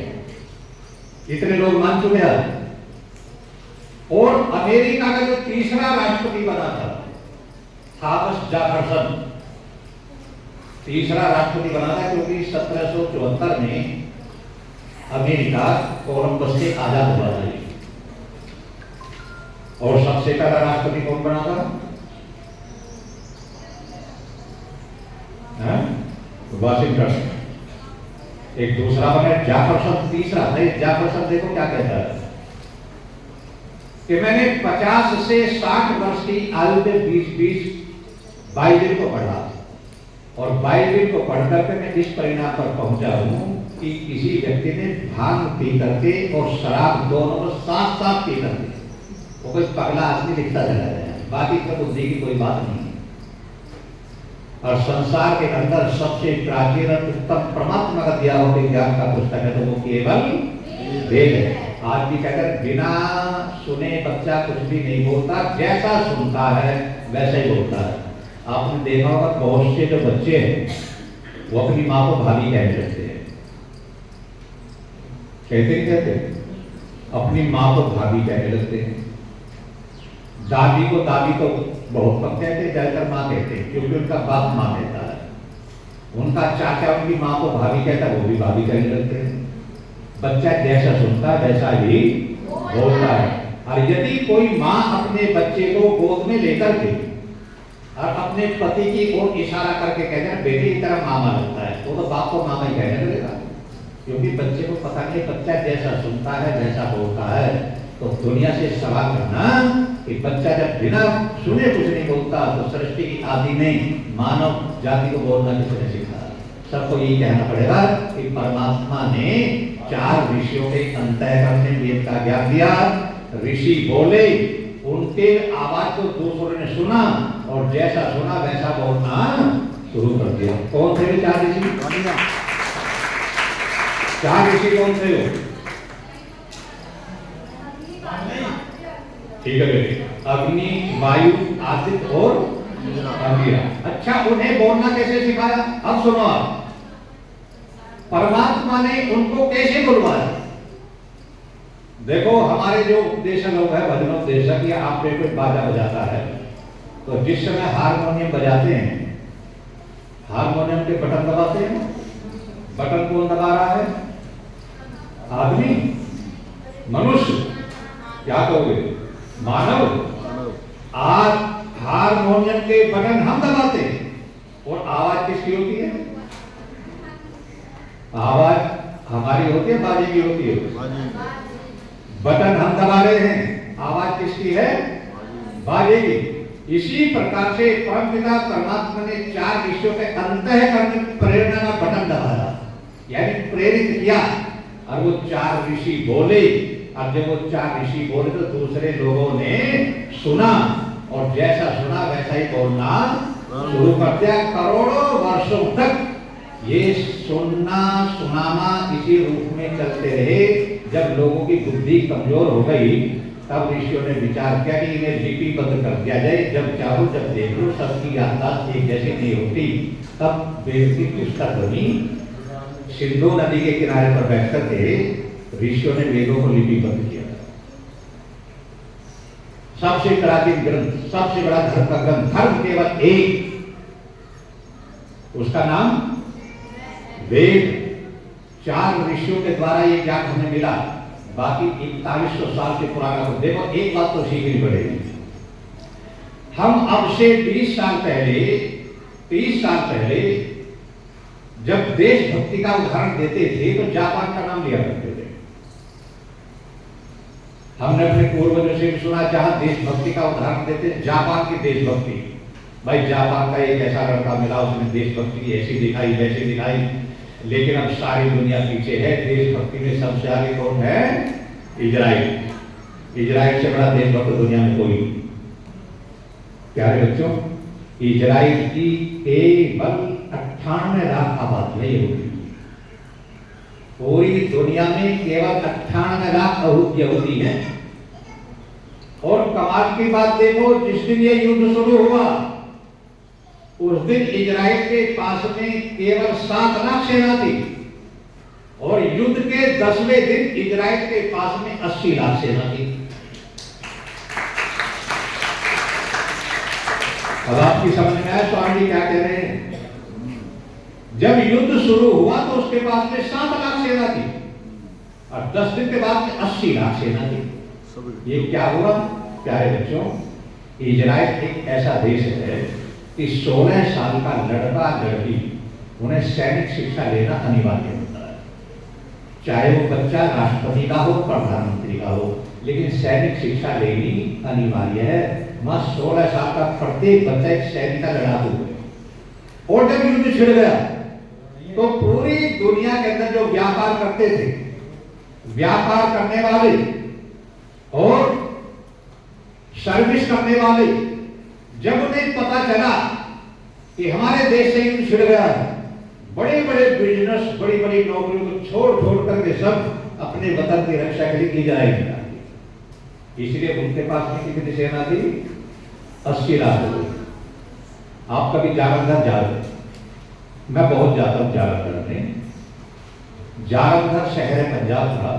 इतने लोग मान चुके हैं। और अमेरिका का जो तीसरा राष्ट्रपति बना था, थॉमस जेफरसन, तीसरा राष्ट्रपति बना था क्योंकि 1774 में अमेरिका कोलंबस से आजाद हुआ था। और सबसे पहला राष्ट्रपति कौन बना था? वाशिंगटन। एक दूसरा बना जेफरसन, तीसरा नहीं। जेफरसन देखो क्या कहता है कि मैंने 50 से 60 वर्ष की आयु में 20 बाइबिल को पढ़ा, और बाइबिल को पढ़ करके मैं इस परिणाम पर पहुंचा हूं कि किसी व्यक्ति ने भांग पी करके और शराब दोनों को साथ साथ पी करके, वो कोई पगला आदमी लिखता चला गया, बाकी तो बुद्धि की कोई बात नहीं है। और संसार के अंदर सबसे प्राचीन उत्तम परमात्मा का दिया हुआ ज्ञान का पुस्तक है तो वो केवल वेद है। आज भी कहकर बिना सुने बच्चा कुछ भी नहीं बोलता, जैसा सुनता है वैसे ही बोलता है। आपने देखा होगा बहुत से जो बच्चे हैं वो अपनी माँ को भाभी कहने लगते हैं। कहते अपनी माँ को भाभी कहने लगते हैं। दादी को दादी तो बहुत कम कहते हैं, ज्यादातर माँ कहते हैं क्योंकि उनका बाप माँ कहता है। उनका चाचा उनकी माँ को भाभी कहता है, वो भी भाभी कहने लगते हैं। बच्चा जैसा सुनता है वैसा ही बोलता है। और यदि कोई माँ अपने बच्चे को गोद में लेकर के और अपने पति की ओर इशारा करके कहते हैं बेटी की तरह मामा लगता है, वो तो बाप को मामा ही कहने लगेगा, क्योंकि बच्चे को पता नहीं बच्चा जैसा सुनता है वैसा बोलता है। तो दुनिया से सवाल करना कि बच्चा जब बिना सुने कुछ नहीं बोलता तो सृष्टि की आदि में मानव जाति को बोलना किसने सिखाया? सबको यही कहना पड़ेगा कि परमात्मा ने 4 ऋषियों के अंतःकरण में वेद का ज्ञान दिया। ऋषि बोले, उनके आवाज को दूसरों ने सुना और जैसा सुना वैसा बोलना शुरू कर दिया। कौन थे 4 ऋषि? 4 ऋषि कौन थे वो? ठीक है बेटे, अग्नि, वायु, आदित्य और अंगिरा। अच्छा, उन्हें बोलना कैसे सिखाया? अब सुनो आप, परमात्मा ने उनको कैसे बुलवाया? देखो हमारे जो उपदेशक लोग हैं, भजनोपदेशक, या आपने कोई बाजा बजाता है तो जिस समय हारमोनियम बजाते हैं, हारमोनियम के बटन दबाते हैं। बटन कौन दबा रहा है? आदमी, मनुष्य, क्या कहोगे? मानव। आज हारमोनियम के बटन हम दबाते हैं और आवाज किसकी होती है? आवाज हमारी होती है, बाजे की होती है? बटन हम दबा रहे हैं, आवाज किसकी है? बाजे की। इसी प्रकार से परमपिता परमात्मा ने 4 ऋषियों के अंतःकरण प्रेरणा का बटन दबाया, यानी प्रेरित किया, और वो 4 ऋषि बोले। अब जब वो 4 ऋषि बोले तो दूसरे लोगों ने सुना, और जैसा सुना वैसा ही बोलना शुरू कर दिया। करोड़ों वर्षों तक ये सुनना सुनाना इसी रूप में चलते रहे। जब लोगों की बुद्धि कमजोर हो गई तब ऋषियों ने विचार किया कि इन्हें लिपिबद्ध कर दिया जाए। जब चाहो जब देख लो, सबकी याददाश्त एक जैसी नहीं होती। तब वेद की पुस्तक बनी। सिंधु नदी के किनारे पर बैठ करके ऋषियों ने वेदों को लिपिबद्ध किया। सबसे प्राचीन ग्रंथ, सबसे बड़ा धर्म का ग्रंथ, धर्म केवल एक, उसका नाम वेद। 4 ऋषियों के द्वारा ये ज्ञान हमें मिला। बाकी 4100 साल से पुराना। तो देखो, एक बात तो सीखनी पड़ेगी। हम अब से 20 साल पहले, 30 साल पहले जब देशभक्ति का उदाहरण देते थे तो जापान का नाम लिया करते थे। हमने अपने पूर्वजों से भी सुना, जहां देशभक्ति का उदाहरण देते, जापान की देशभक्ति। भाई जापान का एक ऐसा लड़का मिला, उसने देशभक्ति ऐसी दिखाई वैसी दिखाई। लेकिन अब सारी दुनिया पीछे है। देशभक्ति में सबसे आगे कौन है? इजराइल। इजराइल से बड़ा देशभक्त दुनिया में कोई नहीं। प्यारे बच्चों, इजराइल की केवल 98 लाख आबादी है। पूरी दुनिया में केवल 98 लाख यहूदी हैं। और कमाल की बात देखो, जिस दिन ये युद्ध शुरू हुआ उस दिन इजराइल के पास में केवल 7 लाख सेना थी, और युद्ध के 10वें दिन इजराइल के पास में 80 लाख सेना थी। अब आपकी समझ में आया स्वामी जी क्या कह रहे हैं? जब युद्ध शुरू हुआ तो उसके पास में 7 लाख सेना थी, और 10 दिन के बाद में 80 लाख सेना थी। ये क्या हुआ? प्यारे बच्चों, इजराइल एक ऐसा देश है कि 16 साल का लड़का लड़की उन्हें सैनिक शिक्षा लेना अनिवार्य होता है। चाहे वो बच्चा राष्ट्रपति का हो, प्रधानमंत्री का हो, लेकिन सैनिक शिक्षा लेनी अनिवार्य है। वहां 16 साल का प्रत्येक बच्चा एक सैनिक का लड़ाकू है। और जब युद्ध छिड़ गया तो पूरी दुनिया के अंदर जो व्यापार करते थे, व्यापार करने वाले और सर्विस करने वाले, जब उन्हें पता चला कि हमारे देश से युद्ध छिड़ गया है, बड़े बड़े बिजनेस, बड़ी बड़ी नौकरियों को छोड़ करके सब अपने वतन की रक्षा के लिए इजराइल में आ गए। इसलिए उनके पास में कितनी सेना थी? 80 लाख लोग। आप कभी जालंधर जा रहे? मैं बहुत जाता हूँ जालंधर में। जालंधर शहर पंजाब था।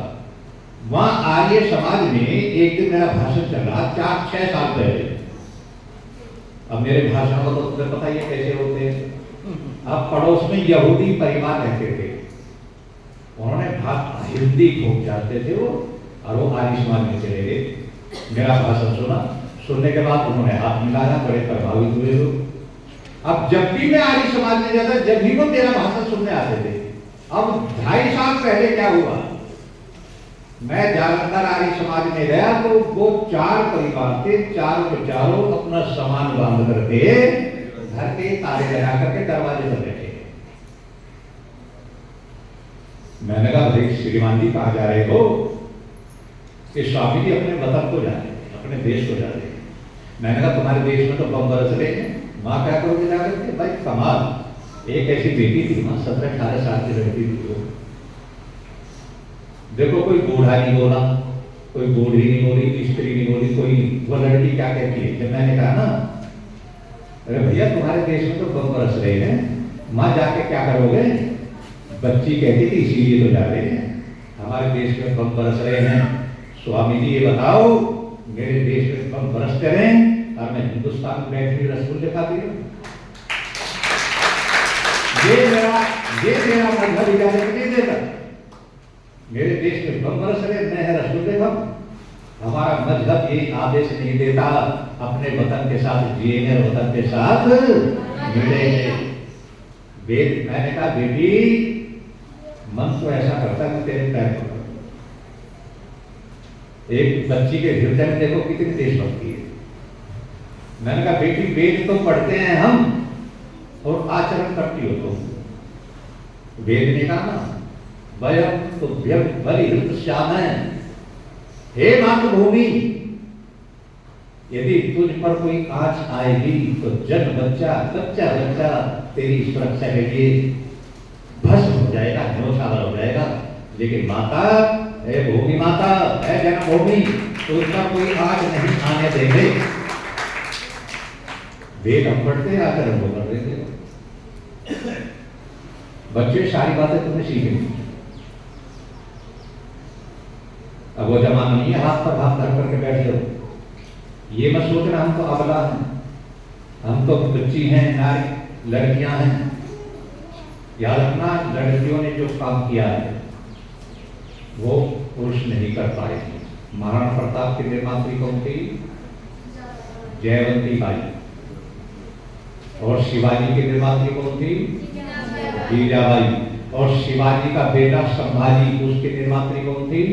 वहां आर्य समाज में एक दिन मेरा भाषण चल रहा, 4-6 साल पहले। अब मेरे भाषण को तो तुम्हें पता ही है कैसे होते हैं। अब पड़ोस में यहूदी परिवार रहते थे, उन्होंने हिंदी खूब जानते थे वो, और वो आर्य समाज में चले गए। मेरा भाषण सुना, सुनने के बाद उन्होंने हाथ मिलाया, बड़े प्रभावित हुए लोग। अब जब भी मैं आर्य समाज में जाता, जब भी वो मेरा भाषण सुनने आते थे। अब 2.5 साल पहले क्या हुआ, मैं जालंधर आर्य समाज में गया तो वो 4 परिवार थे, चारों के चारों अपना सामान बांध करके घर के ताले लगा करके दरवाजे पर बैठे। मैंने कहा, भाई श्रीमान जी कहाँ जा रहे हो? कि स्वामी जी अपने वतन को जा रहे, अपने देश को जा रहे। मैंने कहा, तुम्हारे देश में तो बम बरस रहे हैं, वहां क्या करोगे जाकर के? भाई कमाल। एक ऐसी बेटी थी वहां, 17-18 साल की लड़की थी वो। देखो, कोई बूढ़ा नहीं बोला, कोई बूढ़ी नहीं बोली, स्त्री नहीं बोली, कोई। वो लड़की क्या कहती है? जब मैंने कहा ना, अरे भैया तुम्हारे देश में तो बम बरस रहे हैं, वहां जाके क्या करोगे? बच्ची कहती थी, इसीलिए तो जा रहे हैं, हमारे देश में बम बरस रहे हैं। स्वामी जी ये बताओ, मेरे देश में बम बरसते रहे और मैं हिंदुस्तान में बैठ के रसगुल्ले खाती हूँ? ये मेरा मजहब इजाजत नहीं देता। मेरे देश में बम बरस रहे, मैं रसगुल्ले खाऊं? हमारा मजहब ये आदेश नहीं देता अपने वतन के साथ जिएंगे और वतन के साथ मिलेंगे। वेद, मैंने कहा बेटी मन तो ऐसा करता है कि तेरे पैर पकड़। एक बच्ची के हृदय में देखो कितनी देशभक्ति है। मैंने कहा बेटी वेद तो पढ़ते हैं हम और आचरण करती हो तुम। वेद ने कहा ना वयम तो बलि श्याम है, हे मातृभूमि यदि तुझ पर कोई आँच आएगी तो जन बच्चा बच्चा बच्चा तेरी सुरक्षा के लिए भस्म हो जाएगा, न्योछावर हो जाएगा। लेकिन माता, हे भूमि माता, हे जन्मभूमि, तुझ पर कोई आँच नहीं आने देंगे। वेद हम पढ़ते हैं, आचरण वो कर देते। बच्चे सारी बातें तुम्हें सीखेंगे। अब वो जमाना नहीं है हाथ पर हाथ धर करके बैठ जाओ। ये मत सोचना हम तो अबला हैं, हम तो बच्ची हैं, नारी लड़कियां हैं। याद रखना लड़कियों ने जो काम किया है वो पुरुष नहीं कर पाए। महाराणा प्रताप की निर्मात्री कौन थी? जयवंती बाई। और शिवाजी की निर्मात्री कौन थी? जीजाबाई। और शिवाजी का बेटा संभाजी, उसकी निर्मात्री कौन थी?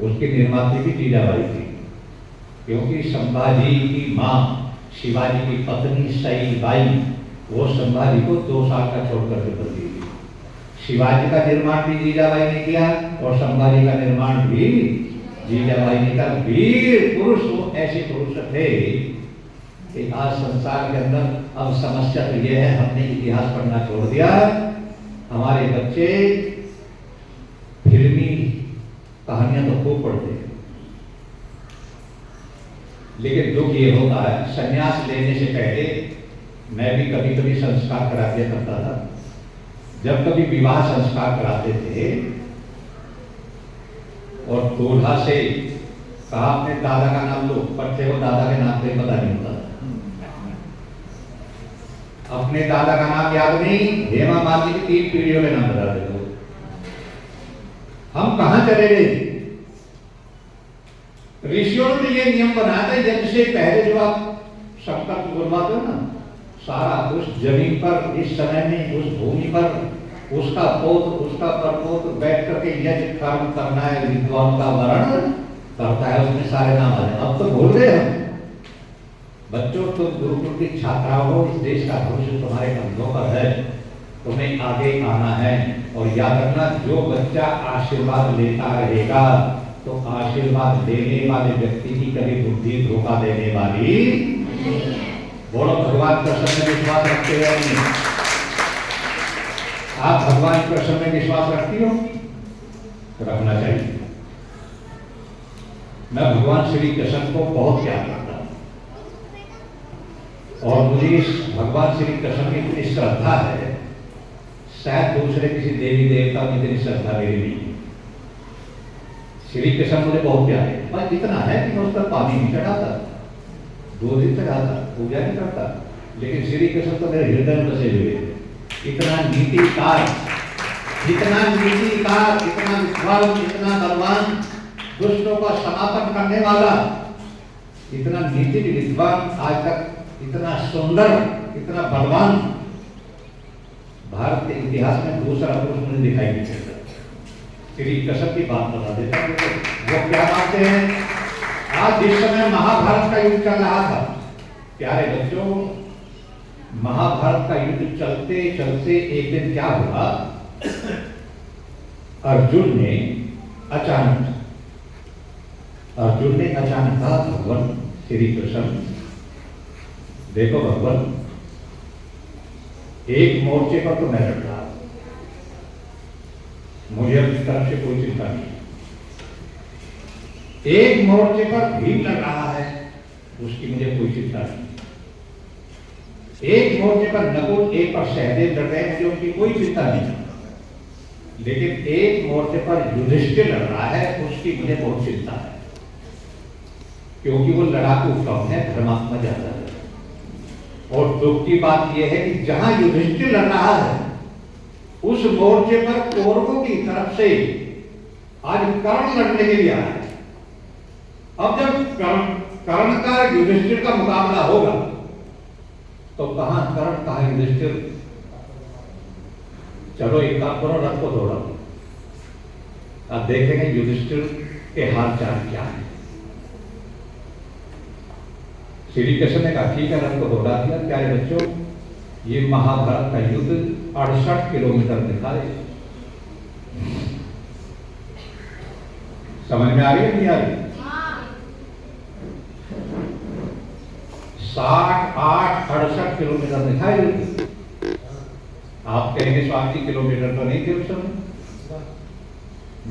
उसकी निर्मात्री भी जीजाबाई थी। क्योंकि संभाजी की मां शिवाजी की पत्नी सईबाई, वो संभाजी को 2 साल का छोड़कर के बदली थी। शिवाजी का निर्माण भी जीजाबाई ने किया और संभाजी का निर्माण भी जीजाबाई ने किया। वीर पुरुष वो ऐसे पुरुष थे कि आज संसार के अंदर अब समस्या तो यह है हमने इतिहास पढ़ना छोड़ दिया। हमारे बच्चे फिल्मी कहानियां तो खूब पढ़ते हैं, लेकिन दुख ये होता है संन्यास लेने से पहले मैं भी कभी कभी संस्कार करा दिया करता था। जब कभी विवाह संस्कार कराते थे और दूल्हा से कहा अपने दादा का नाम लो, बच्चे को दादा के नाम पे पता नहीं होता। अपने दादा का नाम याद नहीं, हेमा मालिनी की 3 पीढ़ियों के नाम बता देते। हम कहां चले गए? ऋषियों ने ये नियम बनाया था यज्ञ से पहले जो आप संकल्प बुलवाते हो ना, सारा उस जमीन पर इस समय में उस भूमि पर उसका पौत्र उसका परपोत्र बैठ करके यज्ञ कर्म करना है, विद्वान का वर्ण करता है, उसमें सारे नाम आ जाए। अब तो भूल गए हम। बच्चों तुम गुरुकुल की छात्राओं हो, इस देश का भविष्य तुम्हारे कंधों पर है, तुम्हें आगे आना है। और याद रखना जो बच्चा आशीर्वाद लेता रहेगा तो आशीर्वाद देने वाले व्यक्ति की कभी बुद्धि धोखा देने वाली नहीं है। बोलो भगवान कृष्ण में विश्वास रखते हो? आप भगवान कृष्ण में विश्वास रखती हो? रखना चाहिए। मैं भगवान श्री कृष्ण को बहुत प्यार करता हूं और मुझे इस भगवान श्री कृष्ण की इतनी श्रद्धा है, शायद दूसरे किसी देवी देवता की इतनी श्रद्धा मेरी नहीं। श्री कृष्ण मुझे बहुत प्यार है, बस इतना है कि मैं उस पर पानी नहीं चढ़ाता, 2 दिन चढ़ाता, पूजा नहीं करता, लेकिन श्री कृष्ण तो मेरे हृदय में बसे हुए। इतना नीतिकार, इतना नीतिकार, इतना विद्वान, इतना बलवान, दुष्टों का समापन करने वाला, इतना नीति विद्वान, आज तक इतना सुंदर, इतना बलवान भारत के इतिहास में दूसरा पुरुष मुझे दिखाई नहीं देता। श्री कृष्ण की बात बता देता हूं। वो क्या मानते हैं? आज जिस समय महाभारत का युद्ध चल रहा था, प्यारे बच्चों, महाभारत का युद्ध चलते चलते एक दिन क्या हुआ, अर्जुन ने अचानक कहा भगवान श्री कृष्ण, देखो भगवान, एक मोर्चे पर तो मैं लड़ रहा, मुझे अपनी तरफ से कोई चिंता नहीं। एक मोर्चे पर भीम लड़ रहा है, उसकी मुझे कोई चिंता नहीं। एक मोर्चे पर नकुल, एक पर सहदेव लड़ रहे हैं, मुझे उनकी कोई चिंता नहीं। लेकिन एक मोर्चे पर युधिष्ठिर लड़ रहा है, उसकी मुझे बहुत चिंता है, क्योंकि वो लड़ाकू कम है, धर्मात्मा ज्यादा है। और दुख की बात यह है कि जहां युधिष्ठिर लड़ रहा है उस मोर्चे पर कौरवों की तरफ से आज कर्ण लड़ने के लिए आया है। अब जब कर्ण का युधिष्ठिर का मुकाबला होगा तो कहां कर्ण कहां युधिष्ठिर। चलो एक काम करो, रथ को दौड़ाओ, अब देखेंगे युधिष्ठिर के हाल चाल क्या है। श्री कृष्ण ने कहा ठीक है, रथ को दौड़ा दिया। प्यारे बच्चों, ये महाभारत का युद्ध 68 किलोमीटर दिखाए। समझ में आ रही है नहीं आ रही? 60, 8, 68 किलोमीटर दिखाए युद्ध। आप कहेंगे स्वामी जी किलोमीटर तो नहीं थे उस समय।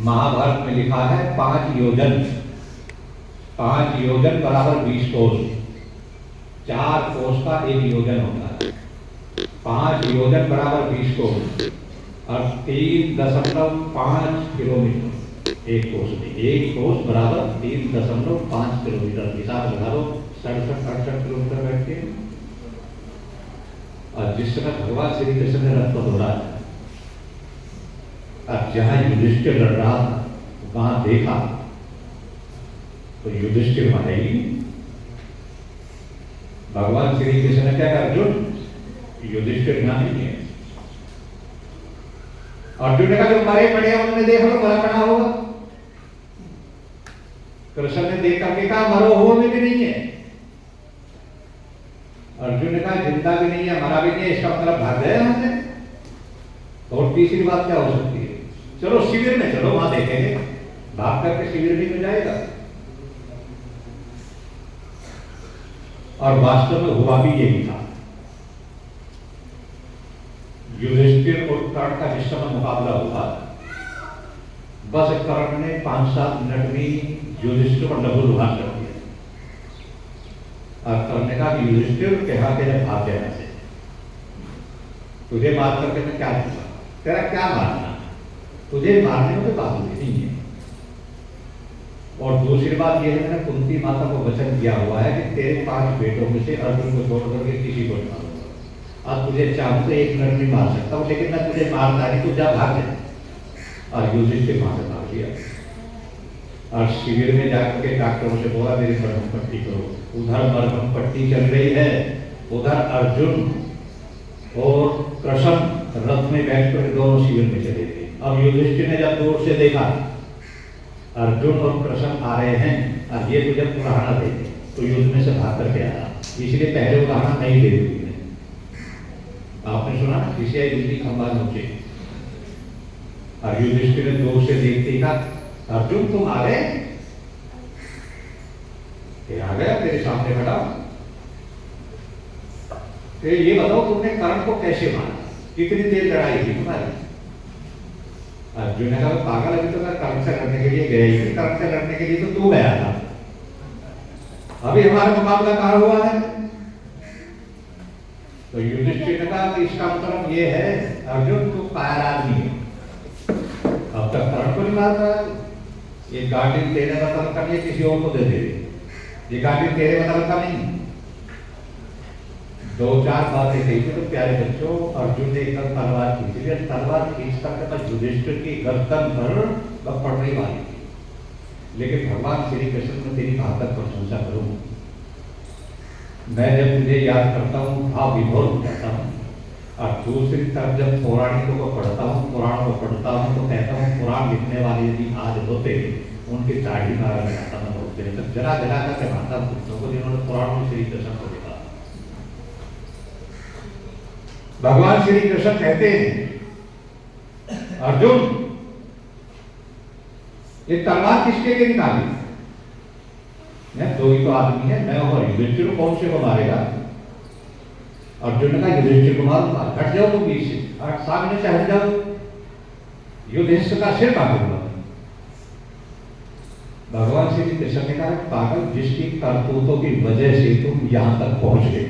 महाभारत में लिखा है 5 योजन, 5 योजन बराबर 20 कोस। 4 कोस का 1 योजन होता है। 5 योजन बराबर 20 कोस और 3.5 किलोमीटर एक कोस में। 1 कोस बराबर 3.5 किलोमीटर। हिसाब लगा लो, 67-68 किलोमीटर बैठ के। और जिस समय भगवान श्री कृष्ण ने रथ को दौड़ा था, अब जहां युधिष्ठिर लड़ रहा था वहां देखा तो युधिष्ठिर वहां है ही। भगवान श्री कृष्ण ने क्या कहा, अर्जुन युधिष्ठिर यहां नहीं है। अर्जुन ने कहा जो मरे पड़े हैं उन्होंने देख लो, मरा पड़ा होगा। कृष्ण ने देख करके कहा मरो हो में भी नहीं है। अर्जुन ने कहा जिंदा भी नहीं है, मरा भी नहीं है, इसका मतलब भाग गया हमने। और तीसरी बात क्या हो सकती है, चलो शिविर में चलो, वहां देखेंगे। भाग करके शिविर भी में जाएगा। और वास्तव में हुआ भी यही था। युधिष्ठिर और कर्ण का जिस समय मुकाबला हुआ, बस कर्ण ने 5-7 मिनट में युधिष्ठिर को लघुलुहान कर दिया। और कर्ण ने कहा कि युधिष्ठिर कहा कि जब भाग जाने से तुझे मार करके मैं क्या दूंगा, तेरा क्या मारना, तुझे मारने में तो काबू नहीं है। और दूसरी बात यह है, मैंने कुंती माता को वचन दिया हुआ है कि तेरे 5 बेटों में से अर्जुन को छोड़ करके किसी को नहीं मारूंगा। अब तुझे चाहूं तो 1 मिनट में मार सकता हूं, लेकिन मैं तुझे मारता नहीं, तू जा भाग जा। और युधिष्ठिर वहां से भाग गया। और शिविर में जाकर के डॉक्टरों से बोला मेरी मरहम पट्टी करो। उधर मरहम पट्टी चल रही है, उधर अर्जुन और कृष्ण रथ में बैठकर दोनों शिविर में चले गए। अब युधिष्ठिर ने जब दूर से देखा अर्जुन और कृष्ण आ रहे हैं और ये तुझे उड़ाना देते, तो युद्ध में से भाग करके आया। इसलिए पहले उड़ाना नहीं दे दी। आपने सुना ऋषि दूसरी खंबा नोचे। और युधिष्ठिर ने दूर से देखते ही कहा अर्जुन तुम आ गए, आ गया तेरे सामने खड़ा। तो ये बताओ तुमने कर्ण को कैसे मारा, कितनी देर लड़ाई थी तुम्हारी। अर्जुन ने कहा पागल, अभी तो मैं कर्ण से लड़ने के लिए गया ही नहीं, कर्ण से लड़ने के लिए तो तू गया था, अभी हमारा मुकाबला कहां हुआ है। तो युधिष्ठिर ने कहा कि इसका मतलब ये है अर्जुन तू कायर आदमी है, अब तक कर्ण को नहीं मारता है। ये गाड़ी तेरे मतलब का नहीं, किसी और को दे दे, ये गाड़ी तेरे मतलब का नहीं। 2-4 बातें कही थी। तो प्यारे बच्चों, अर्जुन ने एक तलवार खींच ली, तलवार खींच करके युधिष्ठिर की गर्दन पर पड़ने वाली थी। लेकिन भगवान श्री कृष्ण ने तेरी ताकत पर प्रशंसा करूं, मैं जब तुझे याद करता हूँ भाव विभोर हो जाता हूँ। और दूसरी तरफ जब पौराणिकों को पढ़ता हूँ, पुराणों को पढ़ता हूँ, तो कहता हूँ पुराण लिखने वाले यदि आज होते उनकी दाढ़ी मारा लगाता न होते, तो जला जला करके मारता पुरुषों को जिन्होंने पुराणों में श्री कृष्ण को देखा। भगवान श्री कृष्ण कहते हैं अर्जुन ये तलवार किसके लिए निकाली, मैं 2 ही तो आदमी है, मैं और युधिष्ठिर, कौन से को मारेगा। अर्जुन ने कहा युधिष्ठिर को मारूंगा, हट जाओ तुम बीच से, सामने से हट जाओ, युधिष्ठिर का सिर काटूंगा। भगवान श्री कृष्ण ने कहा पागल, जिसकी करतूतों की वजह से तुम यहां तक पहुंच गए,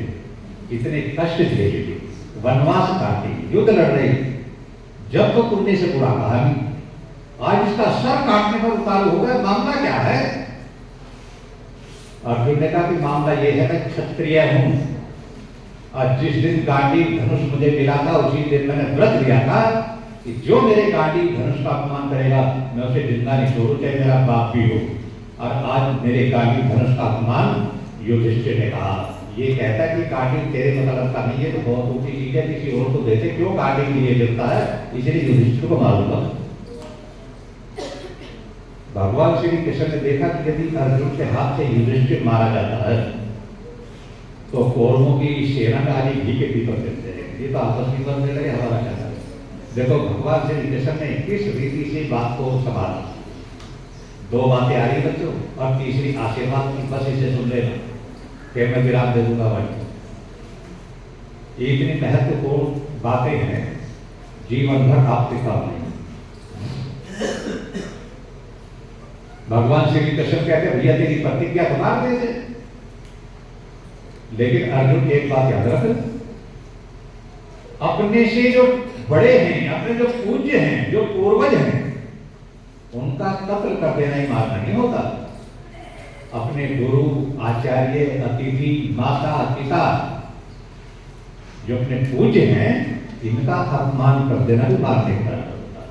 इतने कष्ट झेले, वनवास काटे, युद्ध लड़ रहे, जब तो तुमने इसे बुरा कहा नहीं, आज इसका सर काटने पर उतारू हो गया, मामला क्या है। अर्जुन ने कहा कि मामला यह है मैं क्षत्रिय हूं, और जिस दिन गांडी धनुष मुझे मिला था उसी दिन मैंने व्रत लिया था कि जो मेरे गांडी धनुष का अपमान करेगा मैं उसे जिंदा नहीं छोड़ू, चाहे मेरा बाप भी हो। और आज मेरे काटिल धनुष का अपमान युधिष्ठिर ने कहा। ये कहता कि काटिल तेरे मतलब का नहीं है तो बहुत ऊंची चीज है, किसी और को देते, क्यों काटिल लिए गिरता है, इसलिए युधिष्ठिर को मारूंगा। भगवान श्री कृष्ण ने देखा कि यदि अर्जुन के हाथ से युधिष्ठिर मारा जाता है तो कौरवों की सेना में आज घी के पीपर देते हैं, ये तो आपस में बनने लगे, हमारा क्या है। देखो भगवान श्री कृष्ण ने किस रीति से बात को संभाला। दो बातें आ रही बच्चों, और तीसरी आशीर्वाद की, बस इसे सुन लेना, फिर मैं विराम दे दूंगा भाई। इतनी महत्वपूर्ण बातें हैं, जीवन भर आपके काम नहीं। भगवान श्री कृष्ण कहते भैया तेरी प्रतिज्ञा तो मार देते, लेकिन अर्जुन एक बात याद रख, अपने से जो बड़े हैं, अपने जो पूज्य हैं, जो पूर्वज हैं, उनका कत्ल कर देना ही मारना नहीं होता। अपने गुरु, आचार्य, अतिथि, माता, पिता, जो अपने पूज्य हैं, इनका अपमान कर देना भी मारने का होता है।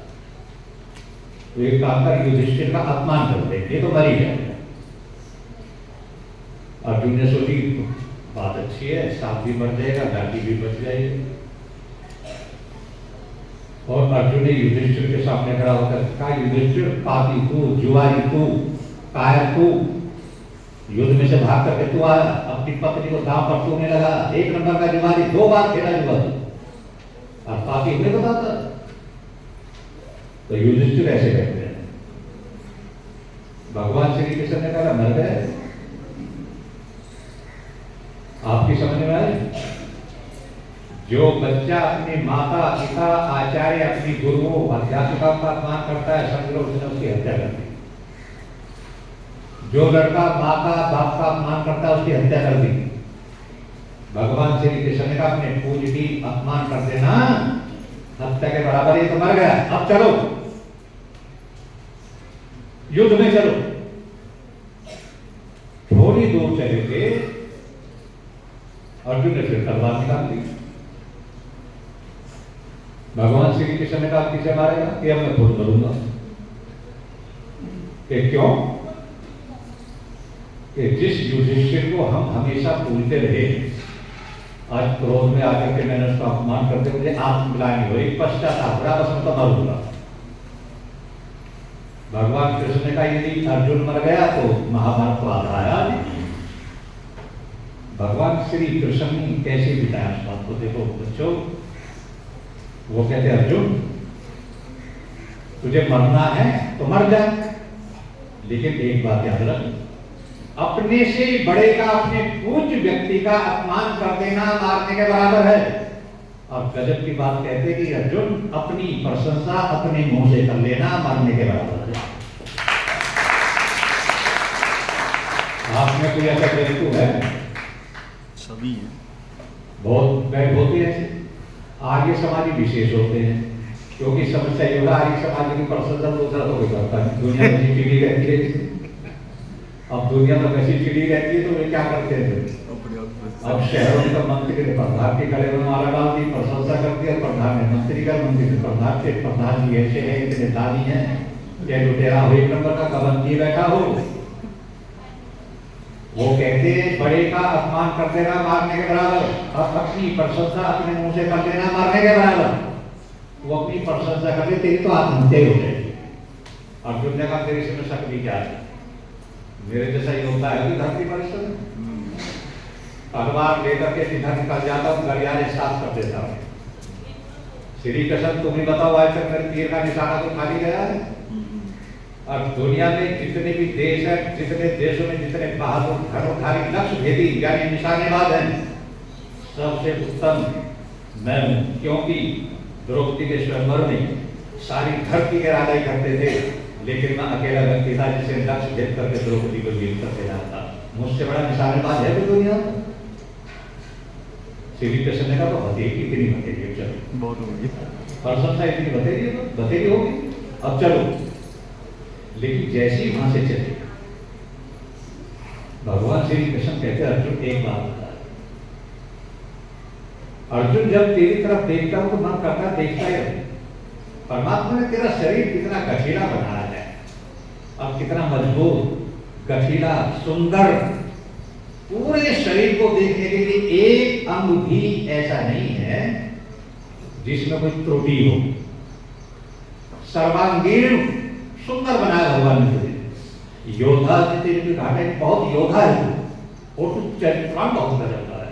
तो एक काम कर, युधिष्ठिर का अपमान कर दे, ये तो मर ही जाएगा। अर्जुन ने सोची बात अच्छी है, सांप भी मर जाएगा, घाटी भी बच जाएगी। और अर्जुन ने युधिष्ठिर के सामने खड़ा होकर कहा, युधिष्ठिर पापी तू, जुआरी तू, कायर तू, युद्ध में से भाग करके तू आया, अपनी पत्नी को दांव पर तूने लगा, एक नंबर का जुआरी, 2 बार खेला जुआरी, और पापी हुए बताता। तो युधिष्ठिर ऐसे कहते हैं। भगवान श्री कृष्ण ने कहा मर गए, आपकी समझ में आए? जो बच्चा अपने माता, पिता, आचार्य, अपनी गुरुओं, अध्यापकों का अपमान करता है, समझ लो उसने उसकी हत्या कर दी। जो लड़का माता बाप का अपमान करता है, उसकी हत्या कर दी। भगवान श्री कृष्ण ने कहा अपने पूज्य की अपमान कर देना हत्या के बराबर, ये तो मर गया, अब चलो युद्ध में चलो। थोड़ी दूर चले थे, अर्जुन ने फिर तलवार निकाल दी। भगवान श्री कृष्ण ने कहा किसे मारेगा, कि अब मैं खुद मरूंगा। क्यों? कि जिस युधिष्ठिर को हम हमेशा पूजते रहे, आज क्रोध में आकर के मैंने उसका अपमान करते, मुझे आत्मग्लानि हुई, पश्चाताप हुआ, बस मैं तो मरूंगा। भगवान कृष्ण ने कहा यदि अर्जुन मर गया तो महाभारत को आधा आया। भगवान श्री कृष्ण ने कैसे बिताया इस बात को देखो बच्चों। वो कहते अर्जुन तुझे मरना है तो मर जा, लेकिन एक बात याद रख, अपने से बड़े का, अपने पूज्य व्यक्ति का अपमान कर देना मारने के बराबर है। और गजब की बात कहते कि अर्जुन अपनी प्रशंसा अपने मुंह से कर लेना मरने के बराबर है। आप में कोई ऐसा व्यक्ति है? सभी हैं, बहुत बैठ होते हैं, आर्य समाजी विशेष होते हैं, क्योंकि समस्या ये होगा आर्य समाज की प्रशंसा दूसरा तो कोई करता नहीं। दुनिया में चिड़ी रहती है, अब दुनिया में वैसी चिड़ी रहती है तो वे क्या करते हैं, अब शहरों में तो मंत्री ने प्रधान के गले में माला डाल दी, प्रशंसा कर दी, और प्रधान ने मंत्री का, मंत्री ने प्रधान के, प्रधान जी ऐसे है, इतने दानी है, क्या लुटेरा हो, एक नंबर का कबंदी बैठा हो। वो कहते बड़े का अपमान कर देना मारने के बराबर, और अपनी प्रशंसा अपने मुंह से कर देना मारने के बराबर। वो अपनी प्रशंसा कर दे, तेरी तो आत्महत्या हो जाएगी। अर्जुन ने कहा तेरे से में शक भी क्या है, मेरे जैसा ही होता है कि धरती पर इस तलवार लेकर के सीधा निकल जाता हूँ, गरियाने साफ कर देता हूँ। श्री कृष्ण तुम्हें बताओ आज तक मेरे तीर का निशाना तो खाली गया है? और दुनिया में जितने भी देश है, जितने देशों में जितने बहादुर धनुर्धारी लक्ष्य भेदी यानी निशानेबाज हैं, सबसे उत्तम मैं हूं। क्योंकि द्रौपदी के स्वयंवर में सारी धरती के राजा ही करते थे, लेकिन मैं अकेला व्यक्ति था जिसे लक्ष्य भेद करके द्रौपदी को जीत करके जाता। मुझसे बड़ा निशानेबाज है कोई दुनिया में? श्री कृष्ण ने कहा तो बतेगी, इतनी बतेगी, चलो बहुत होगी प्रशंसा इतनी बतेगी तो बतेगी होगी, अब चलो। लेकिन जैसे ही वहां से चले, भगवान श्री कृष्ण कहते अर्जुन एक बात बता, अर्जुन जब तेरी तरफ देखता हूं तो मन करता देखता ही रहे। परमात्मा ने तेरा शरीर कितना गठीला बनाया है और कितना मजबूत, गठीला, सुंदर, पूरे शरीर को देखने के लिए एक अंग भी ऐसा नहीं है जिसमें कोई त्रुटि हो। सर्वांगीण सुंदर बनाया भगवान ने तुझे। योद्धा से तेरे घाटे बहुत योद्धा है तू, और तू चरित्रवान बहुत गजब है।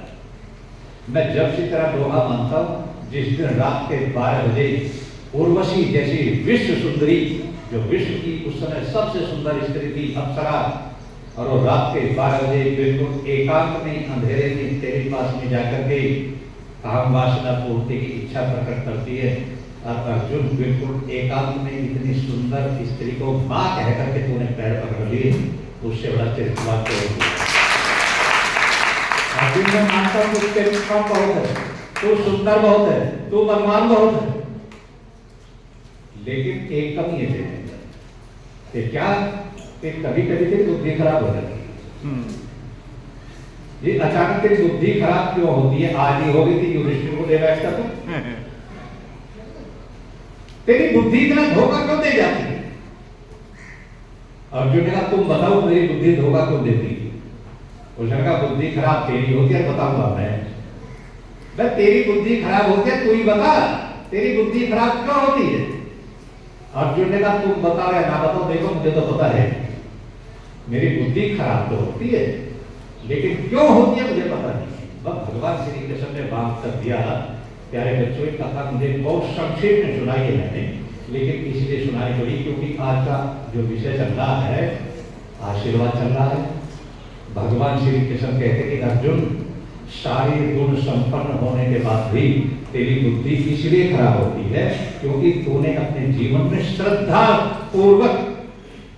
मैं जब से तेरा दोहा मानता हूं, जिस दिन रात के 12 बजे उर्वशी जैसी विश्व सुंदरी, जो विश्व की उस समय सबसे सुंदर स्त्री थी, अप्सरा, और वो रात के 12 बजे बिल्कुल एकांत में अंधेरे में तेरे पास में जाकर के काम वासना पूर्ति की इच्छा प्रकट करती है, और अर्जुन बिल्कुल एकांत में इतनी सुंदर स्त्री को मां कह करके तूने पैर पकड़ लिए, उससे बड़ा चरित्रवान तो अर्जुन में मानता हूं तू चरित्रवान बहुत है, तू सुंदर बहुत है, तू बलवान बहुत है, लेकिन एक कमी है तेरे अंदर। क्या कभी कभी तेरी बुद्धि खराब हो जाती है। ये अचानक तेरी बुद्धि खराब क्यों होती है? आज ही हो गई थी, युधिष्ठिर को ले बैठता तो तेरी बुद्धि इतना धोखा क्यों दे जाती है? अर्जुन ने कहा तुम बताओ मेरी बुद्धि धोखा क्यों देती है? उसने कहा बुद्धि खराब तेरी होती है, बताऊंगा मैं तेरी बुद्धि खराब होती है, तू ही बता तेरी बुद्धि खराब क्यों होती है? अर्जुन ने कहा तुम बताओ या ना बताओ, देखो मुझे तो पता है मेरी बुद्धि खराब तो होती है, लेकिन क्यों होती है मुझे पता नहीं। बस भगवान श्री कृष्ण ने बात कर दिया। प्यारे बच्चों, एक कथा मुझे बहुत संक्षेप में सुनाई है मैंने, लेकिन इसलिए सुनाई पड़ी क्योंकि आज का जो विषय चल रहा है आशीर्वाद चल रहा है। भगवान श्री कृष्ण कहते हैं कि अर्जुन, सारे गुण संपन्न होने के बाद भी तेरी बुद्धि इसलिए खराब होती है क्योंकि तूने अपने जीवन में श्रद्धा पूर्वक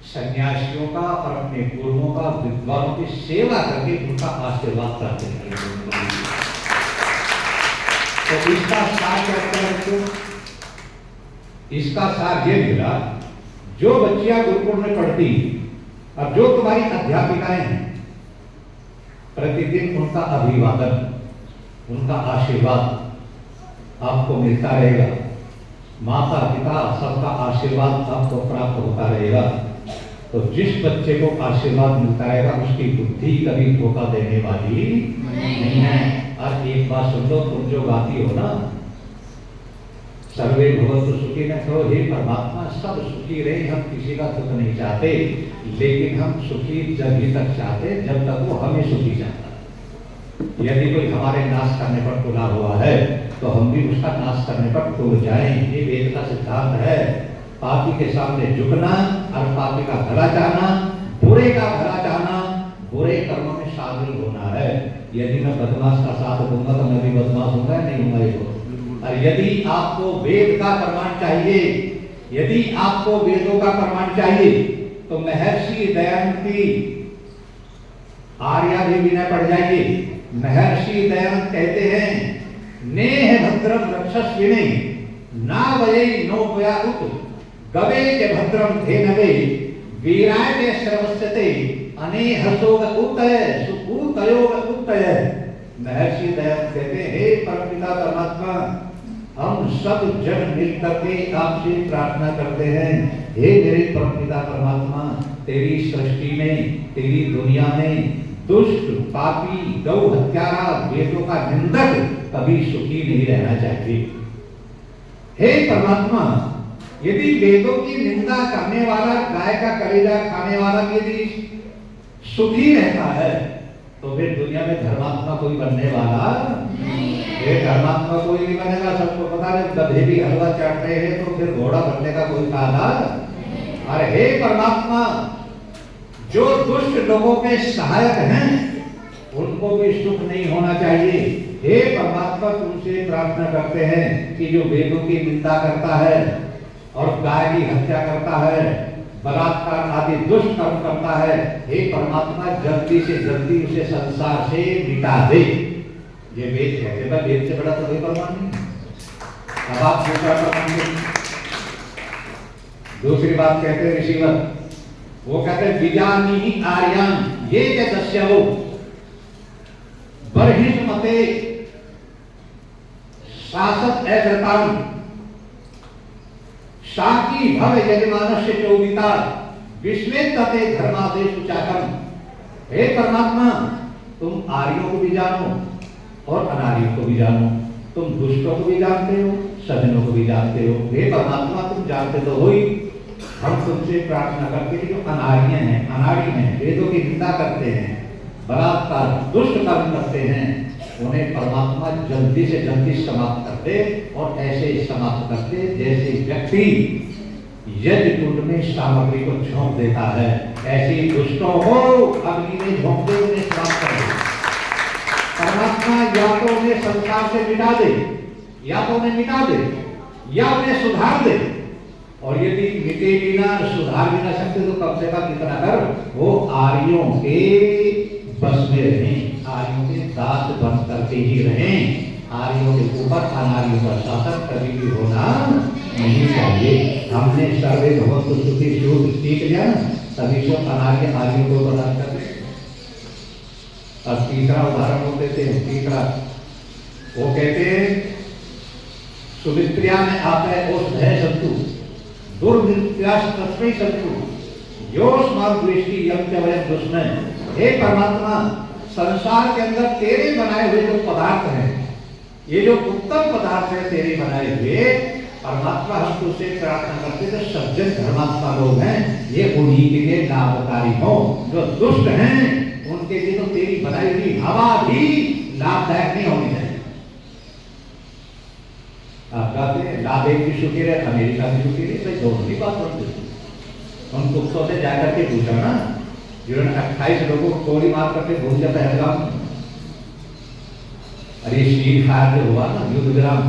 सन्यासियों का और अपने गुरुओं का, विद्वानों की सेवा करके उनका आशीर्वाद प्राप्त किया। तो इसका सार क्या? इसका सार ये मिला, जो बच्चियां गुरुकुल में पढ़ती और जो तुम्हारी अध्यापिकाएं हैं, प्रतिदिन उनका अभिवादन, उनका आशीर्वाद आपको मिलता रहेगा। माता पिता सबका आशीर्वाद आपको प्राप्त होता रहेगा। तो जिस बच्चे को आशीर्वाद मिलता रहेगा उसकी बुद्धि कभी धोखा देने वाली नहीं है। और एक बात सुन लो, तुम जो गाती हो ना, सर्वे भवन्तु सुखिनः, तो हे परमात्मा सब सुखी रहे, हम किसी का दुख नहीं चाहते, लेकिन हम सुखी जब ही तक चाहते जब तक वो हमें सुखी चाहता। यदि कोई हमारे नाश करने पर तुला हुआ है तो हम भी उसका नाश करने पर तुल जाएं। ये वेद का सिद्धांत है। पापी के सामने झुकना और पापी का भला चाहना, बुरे का भला चाहना, बुरे कर्मों में शामिल होना है। यदि मैं बदमाश का साथ दूंगा तो मैं भी बदमाश होऊंगा, नहीं होऊंगा ये तो। और यदि आपको वेद का प्रमाण चाहिए, यदि आपको वेदों का प्रमाण चाहिए, तो महर्षि दयानंद की आर्या भी विनय पढ़ जाइए। महर्षि दयानंद कहते हैं, नेह भद्रम रक्षस्विने ना वये नो व्याहुत गवे के भद्रम धेनवे वीराय के श्रवस्यते अनेहसोग उतय सुकूतयोग उतय। महर्षि दयानंद कहते हैं, हे परमपिता परमात्मा, हम सब जन मिलकर के आपसे प्रार्थना करते हैं, हे मेरे परमपिता परमात्मा, तेरी सृष्टि में, तेरी दुनिया में दुष्ट, पापी, गौ हत्यारा, वेदों का निंदक कभी सुखी नहीं रहना चाहिए। हे परमात्मा, यदि वेदों की निंदा करने वाला, गाय का कलेजा खाने वाला यदि सुखी रहता है, तो फिर दुनिया में धर्मात्मा कोई बनने वाला नहीं है। धर्मात्मा कोई नहीं बनेगा। सबको पता है, गधे भी हलवा चाट रहे हैं तो फिर घोड़ा बनने का कोई फायदा। अरे हे परमात्मा, जो दुष्ट लोगों के सहायक हैं उनको भी सुख नहीं होना चाहिए। हे परमात्मा, तुमसे प्रार्थना करते हैं कि जो वेदों की निंदा करता है और गाय की हत्या करता है, बलात्कार आदि दुष्ट कर्म करता है, हे परमात्मा जल्दी से जल्दी उसे संसार से मिटा दे। ये वेद कहते हैं, वेद से बड़ा तो कोई प्रमाण नहीं। अब आप दूसरा प्रमाण, दूसरी बात कहते हैं ऋषिवर, वो कहते हैं विजानीहि आर्यान ये च दस्यवो बर्हिष मते शासत एकृताम शाकी भव यजमानस्य चोदिता विस्मेत तते धर्मादेश उचाकम। हे परमात्मा, तुम आर्यों को भी जानो और अनार्यों को भी जानो, तुम दुष्टों को भी जानते हो, सज्जनों को भी जानते हो। हे परमात्मा, तुम जानते तो हो ही। हम तुमसे प्रार्थना करते हैं जो अनार्य हैं, अनाड़ी हैं, वेदों की निंदा करते हैं, बलात्कार दुष्ट कर्म करते हैं, उन्हें परमात्मा जल्दी से जल्दी समाप्त कर दे। और ऐसे समाप्त करते जैसे व्यक्ति यज्ञ कुंड में सामग्री को झोंक देता है, ऐसे दुष्टों को अग्नि में झोंक दे, उन्हें समाप्त कर दे। परमात्मा या तो उन्हें संसार से मिटा दे, या तो उन्हें मिटा दे, या उन्हें सुधार दे। और यदि मिटे बिना सुधार भी ना सकते तो कम से कम इतना कर वो आर्यों के बस में रहें, आर्यों के दास बन करके ही रहें। आर्यों के ऊपर अनार्यों का शासन कभी भी होना नहीं चाहिए। हमने सर्वे भगवत सुखी शुभ सीख लिया ना, तभी से अनार्य आर्यों को प्रदान कर दे। अब तीसरा उदाहरण वो देते हैं। तीसरा वो कहते हैं सुमित्रिया में आता है उस भय शत्रु दुर्नित्यास तस्मै शत्रु यो स्मार्ट दृष्टि यम च वयम दुष्मन। हे परमात्मा, संसार के अंदर तेरे बनाए हुए जो पदार्थ हैं, ये जो उत्तम पदार्थ है तेरे बनाए हुए, परमात्मा हम तुझसे प्रार्थना करते हैं सज्जन धर्मात्मा लोग हैं, ये उन्हीं के लिए लाभकारी हो। जो दुष्ट हैं उनके लिए तो तेरी बनाई हुई हवा भी लाभदायक नहीं होनी चाहिए। आप कहते हैं लाभ एक भी सुखी रहे, अमेरिका भी सुखी रहे, भाई दोनों की बात बनती। उन कुत्तों से जाकर के पूछा ना, जिन्होंने 28 लोगों को गोली मार करके भूल जाता है। अरे शीर फायर जो हुआ ना युद्ध विराम,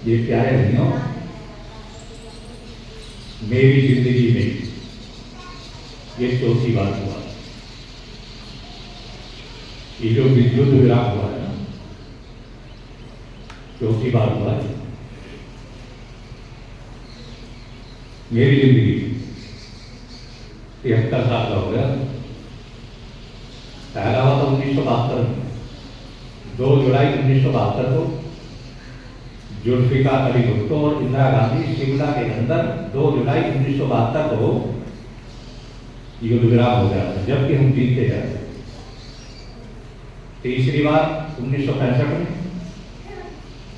ये प्यारे भैया मेरी जिंदगी में ये चौथी बार हुआ। ये जो युद्ध विराम हुआ है ना, चौथी बार हुआ है मेरी जिंदगी। 73 साल का हो गया। पहला हुआ था 1972 में, 2 जुलाई 1972 को जुल्फिकार अली भुट्टो और इंदिरा गांधी शिमला के अंदर 2 जुलाई 1972 को युद्ध विराम हो गया था, जबकि हम जीतते जा रहे। तीसरी बार 1965 में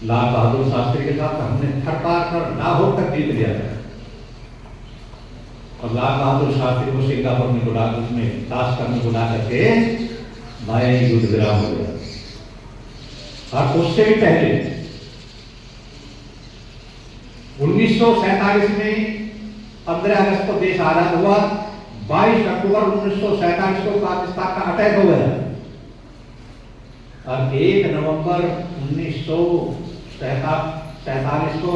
लाल बहादुर शास्त्री के साथ हमने थरपार कर लाहौर तक जीत लिया था। और लाल बहादुर शास्त्री को सिंगापुर में बुला, उसमें ताश करने बुला करके माया युद्ध विराम हो गया। और उससे भी पहले 1947 में 15 अगस्त को देश आजाद हुआ। 22 अक्टूबर 1947 को पाकिस्तान का अटैक हो गया। और 1 नवंबर 1947 को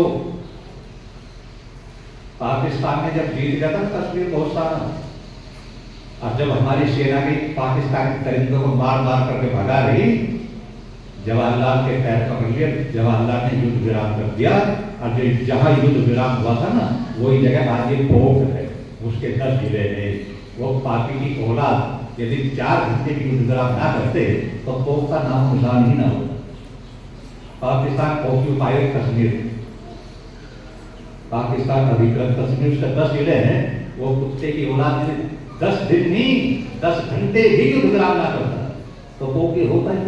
पाकिस्तान ने जब जीत गया था कश्मीर बहुत सारा, और जब हमारी सेना की पाकिस्तानी परिंदों को मार मार करके भगा रही, जवाहरलाल के पैर पकड़ लिया, जवाहरलाल ने युद्ध विराम कर दिया। और जो जहां युद्ध विराम हुआ था ना, वही जगह आज ये पोख है, उसके 10 जिले हैं। वो पापी की औलाद यदि 4 घंटे की युद्ध विराम ना करते तो पोख का नाम निशान ही ना होता। पाकिस्तान ऑक्यूपाइड कश्मीर, पाकिस्तान अधिकृत कश्मीर, उसके 10 जिले हैं। वो कुत्ते की औलाद ने 10 दिन नहीं 10 घंटे भी युद्ध विराम ना करता तो पोख की होता ही।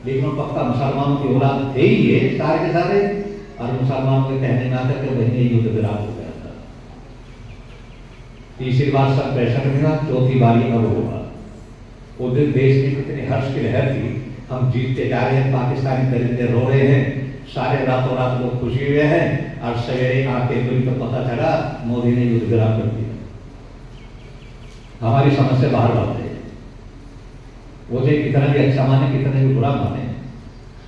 लेकिन पक्का मुसलमानों की औलाद थे ही ये सारे के सारे, और मुसलमानों के कहने में आता कि वही युद्ध विराम हो गया था। तीसरी बार सन 65 में था, चौथी बार अब होगा। उस दिन देश में कितनी हर्ष की लहर थी, हम जीतते जा रहे हैं, पाकिस्तानी परिंदे रो रहे हैं, सारे रातों रात लोग खुशी हुए हैं। और सवेरे आंखें खुली तो पता चला मोदी ने युद्ध विराम कर दिया। हमारी समझ से बाहर बात है। वो जो कितना भी अच्छा माने कितना भी बुरा माने,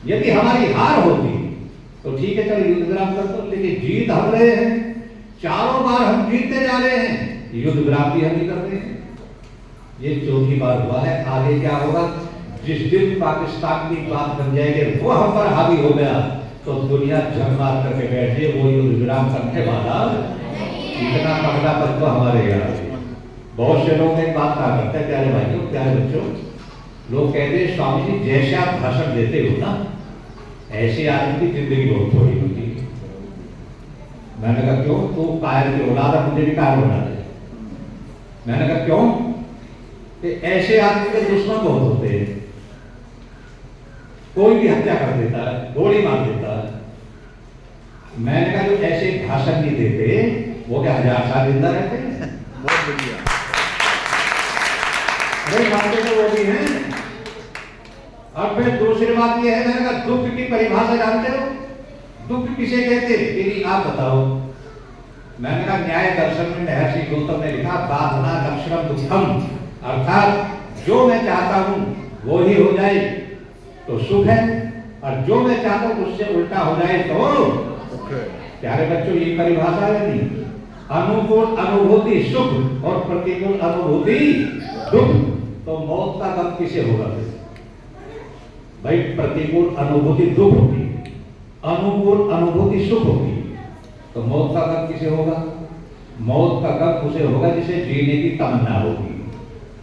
यदि हमारी हार होती तो ठीक है चलो युद्ध विराम कर दो, लेकिन जीत हम रहे हैं, 4 बार हम जीतते जा रहे हैं, युद्ध विराम भी हम ही कर रहे हैं। ये चौथी बार हुआ है। आगे क्या होगा? जिस दिन पाकिस्तान की बात बन जाएगी, वो हम पर हावी हो गया तो दुनिया झकमार करके बैठे, वो युद्ध विराम करने वाला इतना पकड़ा पर तो हमारे यहाँ बहुत से लोग एक बात कहा करते हैं, प्यारे भाइयों प्यारे बच्चों, लोग कहते हैं स्वामी जी जैसे आप भाषण देते हो ना, ऐसे आदमी की जिंदगी बहुत थोड़ी होती है। मैंने कहा क्यों? तो कायर की औलाद है, मुझे भी कायर बना दे। मैंने कहा क्यों? कि ऐसे आदमी के दुश्मन बहुत होते हैं, कोई भी हत्या कर देता है, गोली मार देता है। मैंने कहा जो ऐसे भाषण नहीं देते वो क्या 1000 साल जिंदा रहते हैं? बहुत बढ़िया। अरे मानते तो वो भी हैं। और फिर दूसरी बात ये है, मैंने कहा दुख की परिभाषा जानते हो? दुख किसे कहते? यदि आप बताओ। मैंने कहा न्याय दर्शन में महर्षि गौतम ने लिखा बाधना लक्षणम दुखम, अर्थात जो मैं चाहता हूं वो ही हो जाए तो सुख है, और जो मैं चाहता हूं उससे उल्टा हो जाए तो प्यारे बच्चों ये परिभाषा है नहीं। अनुकूल अनुभूति सुख और प्रतिकूल अनुभूति दुख। तो मौत का गम किसे होगा? भाई प्रतिकूल अनुभूति दुख होगी, अनुकूल अनुभूति सुख होगी, तो मौत का गम किसे होगा? मौत का गम उसे होगा जिसे जीने की तमन्ना होगी।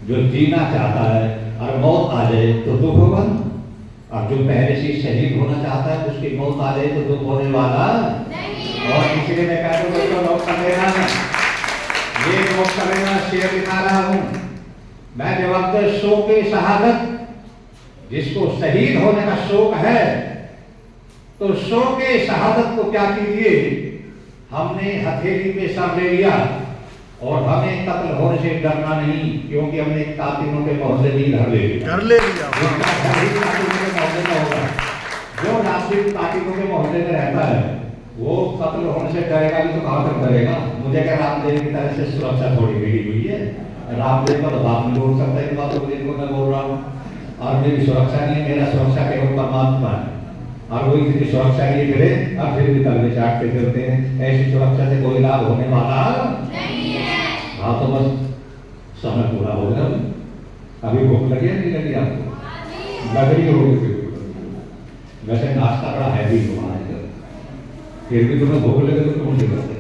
जो जीना चाहता है और मौत आ जाए तो दुख होगा, और जो पहले से शहीद होना चाहता है उसकी मौत आ जाए तो दुख होने वाला नहीं। और इसलिए मैं कहता हूं दोस्तों नोट कर लेना, ये नोट कर लेना, शेर दिखा रहा हूं मैं। जब शोक की शहादत, जिसको शहीद होने का शौक है, तो शोक की शहादत को क्या कीजिए, हमने हथेली पे सर ले लिया और हमें कत्ल होने से डरना नहीं, क्योंकि हमने कातिलों के मोहल्ले में घर ले लिया। कर ले लिया। जो नासिक कातिलों के मोहल्ले में रहता है वो कत्ल होने से डरेगा भी तो कहां तक डरेगा? मुझे क्या रामदेव की तरह से सुरक्षा थोड़ी मिली हुई है? रामदेव का तो बाप नहीं बोल सकता इन बातों को मैं बोल रहा हूँ। और मेरी सुरक्षा नहीं है, मेरा सुरक्षा केवल परमात्मा है, और वो इतनी सुरक्षा लिए फिरे और फिर भी तलवे चाटते फिरते हैं। ऐसी सुरक्षा से कोई लाभ होने वाला नहीं है। हाँ तो बस समय पूरा हो गया। अभी भूख लगी है नहीं लगी आपको? लग रही होगी। वैसे नाश्ता बड़ा हैवी हुआ है, फिर भी तुम्हें भूख लगे तो कौन सी बात है?